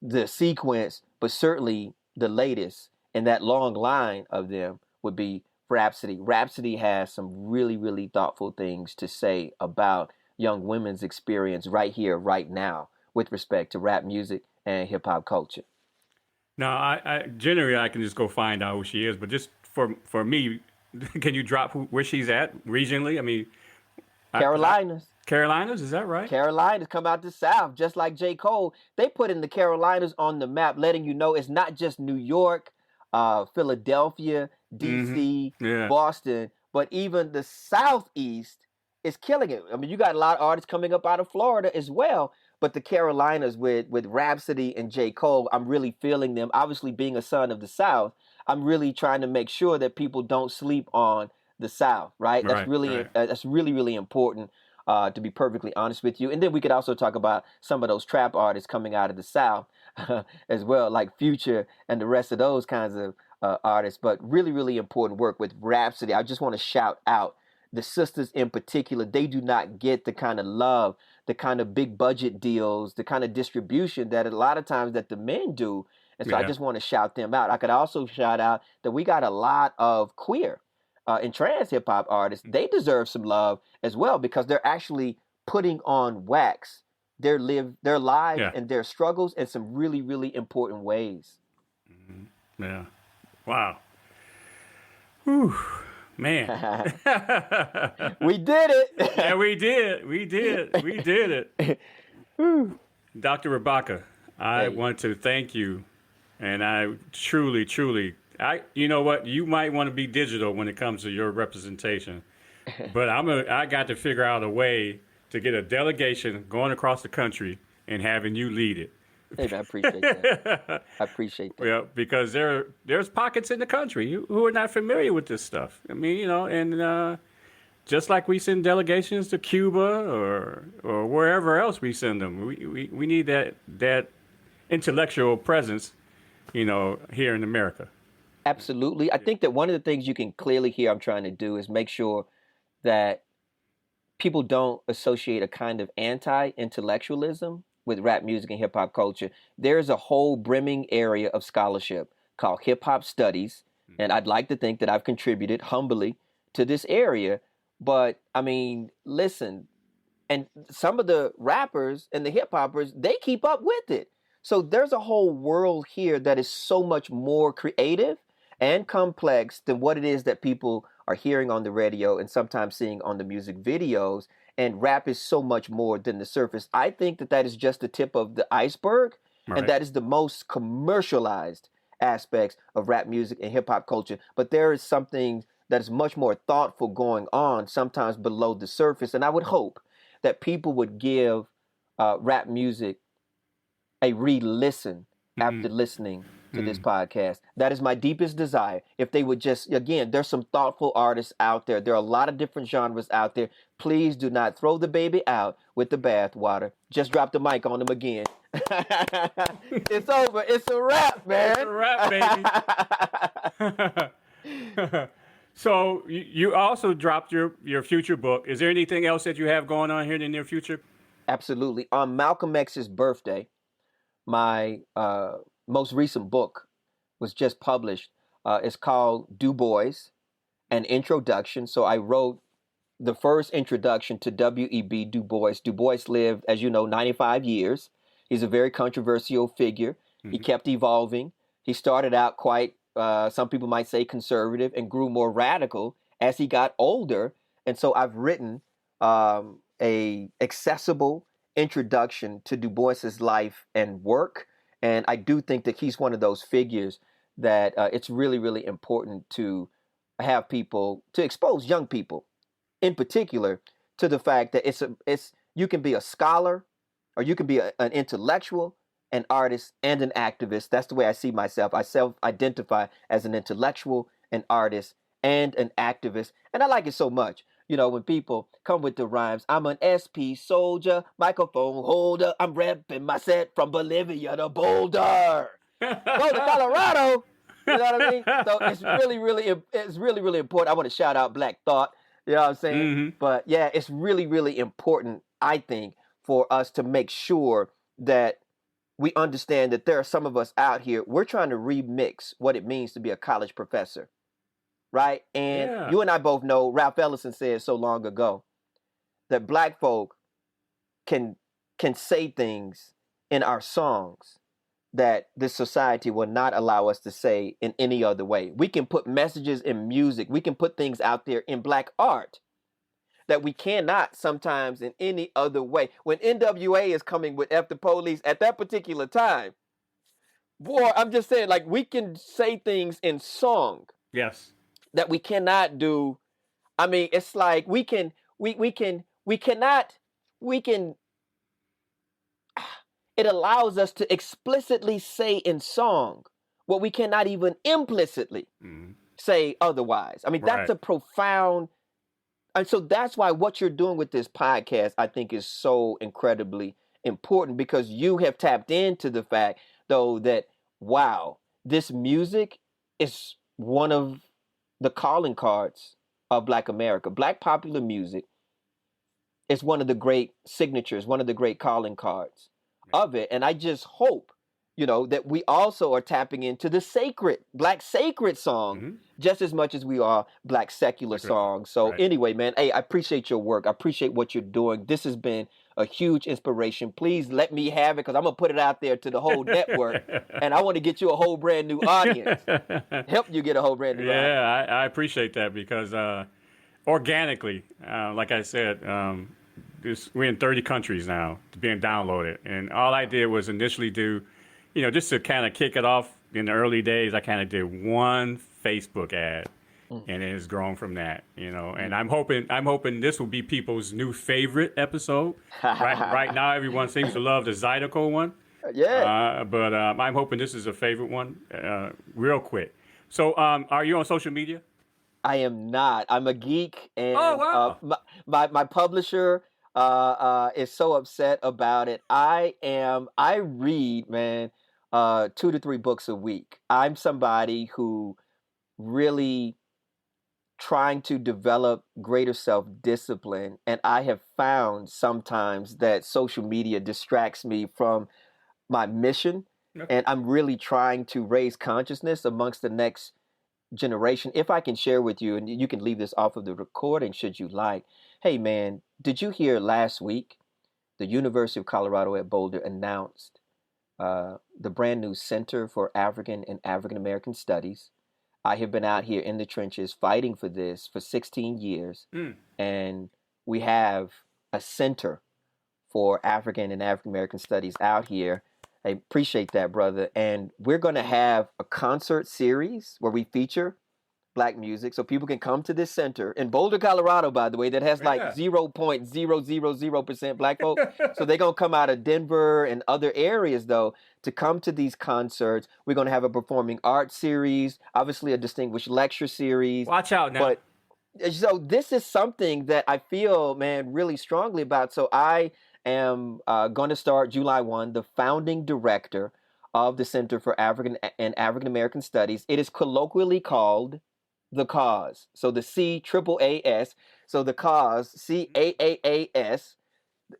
the Sequence, but certainly the latest in that long line of them would be Rhapsody. Rhapsody has some really, really thoughtful things to say about young women's experience right here, right now, with respect to rap music and hip hop culture. Now, I generally I can just go find out who she is, but just for me, can you drop where she's at regionally? I mean, Carolinas. Carolinas, is that right? Carolinas come out the South, just like J. Cole. They put in the Carolinas on the map, letting you know it's not just New York, Philadelphia, D.C., Boston, but even the Southeast is killing it. I mean, you got a lot of artists coming up out of Florida as well, but the Carolinas with Rhapsody and J. Cole, I'm really feeling them. Obviously, being a son of the South, I'm really trying to make sure that people don't sleep on the South, right? That's really, really important. To be perfectly honest with you. And then we could also talk about some of those trap artists coming out of the South as well, like Future and the rest of those kinds of artists. But really, really important work with Rhapsody. I just want to shout out the sisters in particular. They do not get the kind of love, the kind of big budget deals, the kind of distribution that a lot of times that the men do. And so I just want to shout them out. I could also shout out that we got a lot of queer and trans hip hop artists. They deserve some love as well because they're actually putting on wax their lives and their struggles in some really, really important ways. Yeah. Wow. Whew. Man. We did it. Yeah, we did it. Dr. Rabaka, I want to thank you, and I truly, you know what? You might want to be digital when it comes to your representation, but I got to figure out a way to get a delegation going across the country and having you lead it. Hey, man, I appreciate that. I appreciate that. Well, because there's pockets in the country who are not familiar with this stuff. I mean, you know, and just like we send delegations to Cuba or wherever else we send them, we need that intellectual presence, you know, here in America. Absolutely. I think that one of the things you can clearly hear I'm trying to do is make sure that people don't associate a kind of anti-intellectualism with rap music and hip hop culture. There's a whole brimming area of scholarship called hip hop studies. And I'd like to think that I've contributed humbly to this area. But I mean, listen, and some of the rappers and the hip hoppers, they keep up with it. So there's a whole world here that is so much more creative and complex than what it is that people are hearing on the radio and sometimes seeing on the music videos. And rap is so much more than the surface. I think that is just the tip of the iceberg. Right. And that is the most commercialized aspects of rap music and hip hop culture. But there is something that is much more thoughtful going on sometimes below the surface. And I would hope that people would give rap music a re-listen after listening to this podcast. That is my deepest desire. If they would just, again, there's some thoughtful artists out there. There are a lot of different genres out there. Please do not throw the baby out with the bathwater. Just drop the mic on them again. It's over. It's a wrap, man. It's a wrap, baby. So you also dropped your future book. Is there anything else that you have going on here in the near future? Absolutely. On Malcolm X's birthday, my most recent book was just published. It's called Du Bois, An Introduction. So I wrote the first introduction to W.E.B. Du Bois. Du Bois lived, as you know, 95 years. He's a very controversial figure. He kept evolving. He started out quite, some people might say, conservative and grew more radical as he got older. And so I've written a accessible introduction to Du Bois's life and work. And I do think that he's one of those figures that it's really, really important to have people, to expose young people in particular to the fact that it's you can be a scholar or you can be an intellectual, an artist, and an activist. That's the way I see myself. I self-identify as an intellectual, an artist, and an activist. And I like it so much. You know, when people come with the rhymes, I'm an SP soldier, microphone holder. I'm repping my set from Bolivia to Boulder. Go to Colorado. You know what I mean? So it's really, really important. I want to shout out Black Thought. You know what I'm saying? But yeah, it's really, really important, I think, for us to make sure that we understand that there are some of us out here, we're trying to remix what it means to be a college professor. Right? And you and I both know, Ralph Ellison said so long ago, that Black folk can say things in our songs that this society will not allow us to say in any other way. We can put messages in music. We can put things out there in Black art that we cannot sometimes in any other way. When NWA is coming with F the Police at that particular time, boy, I'm just saying, like, we can say things in song. Yes. That we cannot do. I mean, it's like we can, it allows us to explicitly say in song what we cannot even implicitly say otherwise. I mean, that's a profound, and so that's why what you're doing with this podcast, I think, is so incredibly important, because you have tapped into the fact, though, that, wow, this music is one of the calling cards of Black America. Black popular music is one of the great signatures, one of the great calling cards of it. And I just hope, you know, that we also are tapping into the sacred, Black sacred song just as much as we are Black secular songs. So anyway, man, hey, I appreciate your work. I appreciate what you're doing. This has been a huge inspiration. Please let me have it, because I'm going to put it out there to the whole network. And I want to get you a whole brand new audience. Help you get a whole brand new audience. Yeah, I appreciate that, because organically, like I said, we're in 30 countries now being downloaded. And all I did was initially do, just to kind of kick it off in the early days, I kind of did one Facebook ad. And it has grown from that, and I'm hoping this will be people's new favorite episode. Right now, everyone seems to love the Zydeco one. Yeah. But I'm hoping this is a favorite one, real quick. So, are you on social media? I am not. I'm a geek, and Oh, wow. my publisher is so upset about it. I read, man, 2 to 3 books a week. I'm somebody who really trying to develop greater self-discipline, and I have found sometimes that social media distracts me from my mission, Okay. and I'm really trying to raise consciousness amongst the next generation. If I can share with you, and you can leave this off of the recording should you like. Hey man, did you hear last week the University of Colorado at Boulder announced the brand new Center for African and African American Studies? I have been out here in the trenches fighting for this for 16 years, and we have a center for African and African American studies out here. I appreciate that, brother. And we're going to have a concert series where we feature Black music so people can come to this center in Boulder, Colorado, by the way, that has like Yeah. 0.000% Black folk. So they're going to come out of Denver and other areas, though, to come to these concerts. We're going to have a performing arts series, obviously a distinguished lecture series. Watch out now. But so this is something that I feel, man, really strongly about. So I am going to start July 1, the founding director of the Center for African and African American Studies. It is colloquially called The Cause. So the CAAS. So The Cause, CAAS.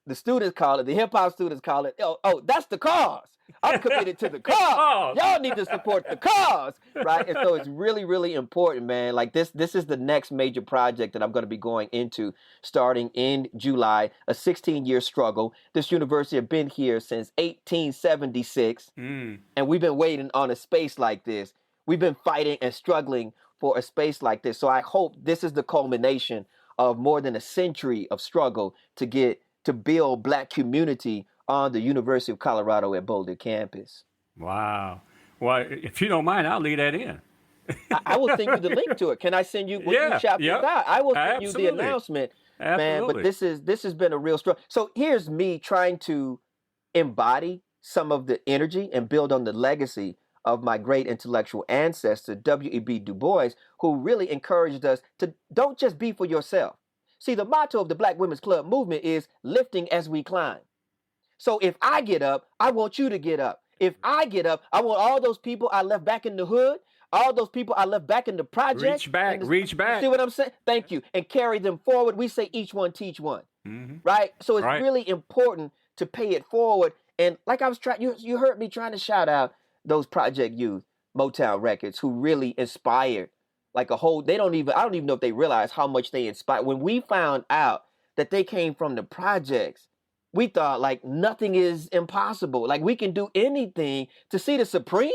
The students call it, the hip hop students call it, oh, that's the cause. I'm committed to the cause. Y'all need to support the cause, right? And so it's really, really important, man. Like this is the next major project that I'm going to be going into starting in July, a 16-year struggle. This university has been here since 1876, and we've been waiting on a space like this. We've been fighting and struggling for a space like this. So I hope this is the culmination of more than a century of struggle to build Black community on the University of Colorado at Boulder campus. Wow. Well, if you don't mind, I'll leave that in. I will send you the link to it. Can I send you? You shout this out. I will send you the announcement, man. But this has been a real struggle. So here's me trying to embody some of the energy and build on the legacy of my great intellectual ancestor, W.E.B. Du Bois, who really encouraged us to don't just be for yourself. See, the motto of the Black Women's Club movement is lifting as we climb. So if I get up, I want you to get up. If I get up, I want all those people I left back in the hood, all those people I left back in the projects. Reach back. See what I'm saying? Thank you. And carry them forward. We say each one teach one, right? So it's really important to pay it forward. And like I was trying, you heard me trying to shout out those Project Youth, Motown Records, who really inspired like a whole, I don't even know if they realize how much they inspired. When we found out that they came from the projects, we thought like nothing is impossible. Like we can do anything. To see the Supremes,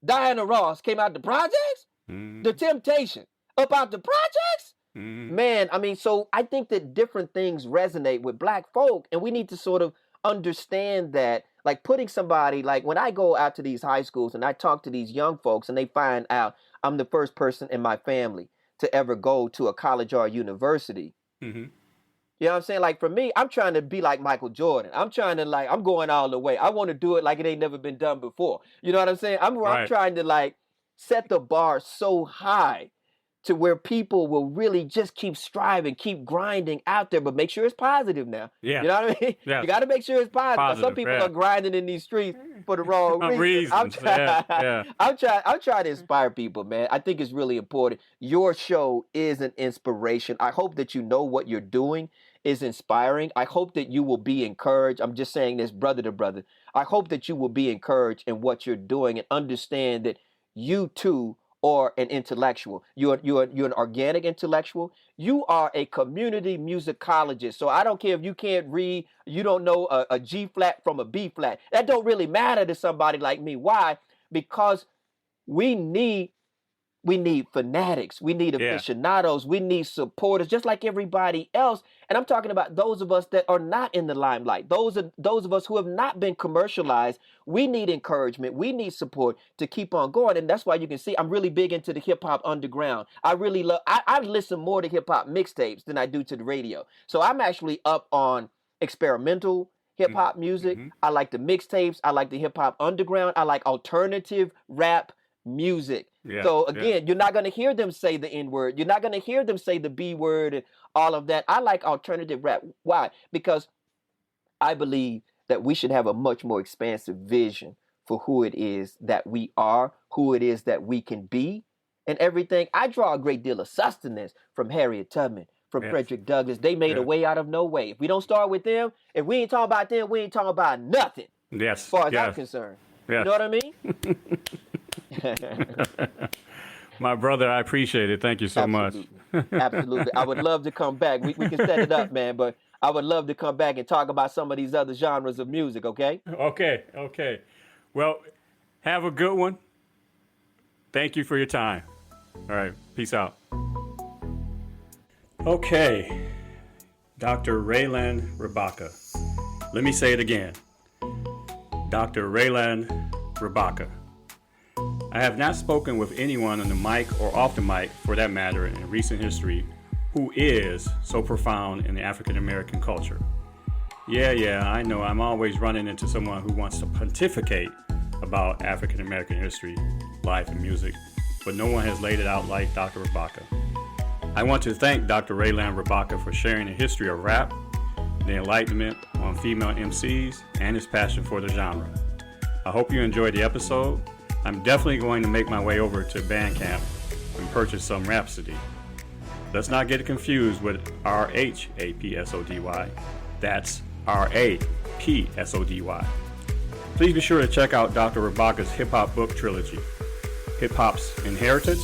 Diana Ross came out the projects, The Temptation up out the projects. Man, I mean, so I think that different things resonate with Black folk, and we need to sort of understand that, like putting somebody, like when I go out to these high schools and I talk to these young folks and they find out I'm the first person in my family to ever go to a college or a university. You know what I'm saying? Like for me, I'm trying to be like Michael Jordan. I'm going all the way. I want to do it like it ain't never been done before. You know what I'm saying? I'm trying to like set the bar so high to where people will really just keep striving, keep grinding out there, but make sure it's positive now. Yeah. You know what I mean? Yeah. You got to make sure it's positive. Some people are grinding in these streets for the wrong reasons. I'm trying to inspire people, man. I think it's really important. Your show is an inspiration. I hope that you know what you're doing is inspiring. I hope that you will be encouraged. I'm just saying this brother to brother. I hope that you will be encouraged in what you're doing and understand that you too are an intellectual. You're an organic intellectual. You are a community musicologist. So I don't care if you can't read, you don't know a G flat from a B flat. That don't really matter to somebody like me. Why? Because we need We need fanatics. We need aficionados. We need supporters, just like everybody else. And I'm talking about those of us that are not in the limelight. Those of us who have not been commercialized. We need encouragement. We need support to keep on going. And that's why you can see I'm really big into the hip hop underground. I really love. I listen more to hip hop mixtapes than I do to the radio. So I'm actually up on experimental hip hop music. Mm-hmm. I like the mixtapes. I like the hip hop underground. I like alternative rap music. Yeah, so again, you're not going to hear them say the N word. You're not going to hear them say the B word and all of that. I like alternative rap. Why? Because I believe that we should have a much more expansive vision for who it is that we are, who it is that we can be, and everything. I draw a great deal of sustenance from Harriet Tubman, from Frederick Douglass. They made a way out of no way. If we don't start with them, if we ain't talking about them, we ain't talking about nothing. Yes. As far as I'm concerned. Yes. You know what I mean? My brother, I appreciate it. Thank you so much. Absolutely. I would love to come back. We can set it up, man, but I would love to come back and talk about some of these other genres of music, okay? Okay. Well, have a good one. Thank you for your time. All right. Peace out. Okay. Dr. Reiland Rabaka. Let me say it again. Dr. Reiland Rabaka. I have not spoken with anyone on the mic or off the mic, for that matter, in recent history, who is so profound in the African American culture. Yeah, I know I'm always running into someone who wants to pontificate about African American history, life, and music, but no one has laid it out like Dr. Rabaka. I want to thank Dr. Reiland Rabaka for sharing the history of rap, the enlightenment on female MCs, and his passion for the genre. I hope you enjoyed the episode. I'm definitely going to make my way over to Bandcamp and purchase some Rhapsody. Let's not get it confused with RHAPSODY. That's RAPSODY. Please be sure to check out Dr. Rabaka's hip hop book trilogy, Hip Hop's Inheritance,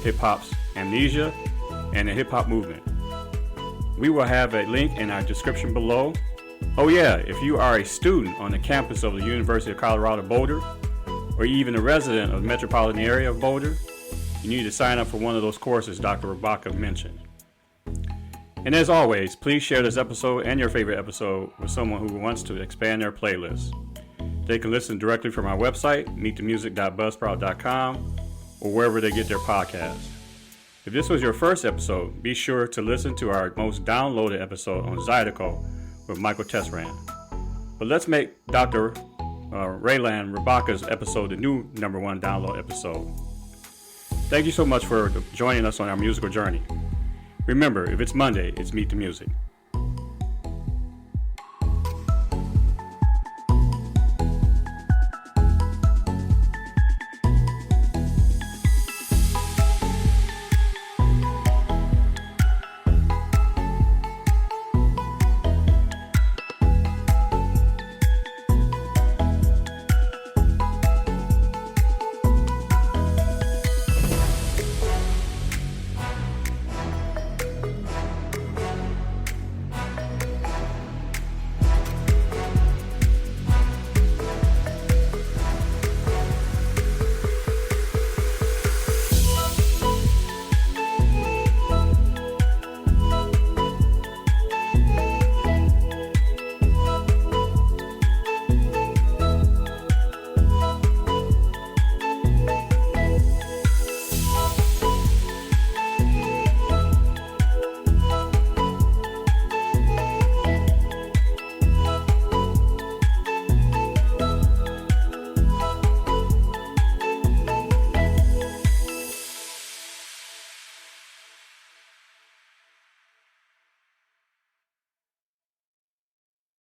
Hip Hop's Amnesia, and the Hip Hop Movement. We will have a link in our description below. Oh yeah, if you are a student on the campus of the University of Colorado Boulder, or even a resident of the metropolitan area of Boulder, you need to sign up for one of those courses Dr. Rabaka mentioned. And as always, please share this episode and your favorite episode with someone who wants to expand their playlist. They can listen directly from our website, meetthemusic.buzzsprout.com, or wherever they get their podcasts. If this was your first episode, be sure to listen to our most downloaded episode on Zydeco with Michael Tesran. But let's make Dr. Reiland Rabaka's episode the new #1 download episode. Thank you so much for joining us on our musical journey. Remember, if it's Monday, it's Meet the Music.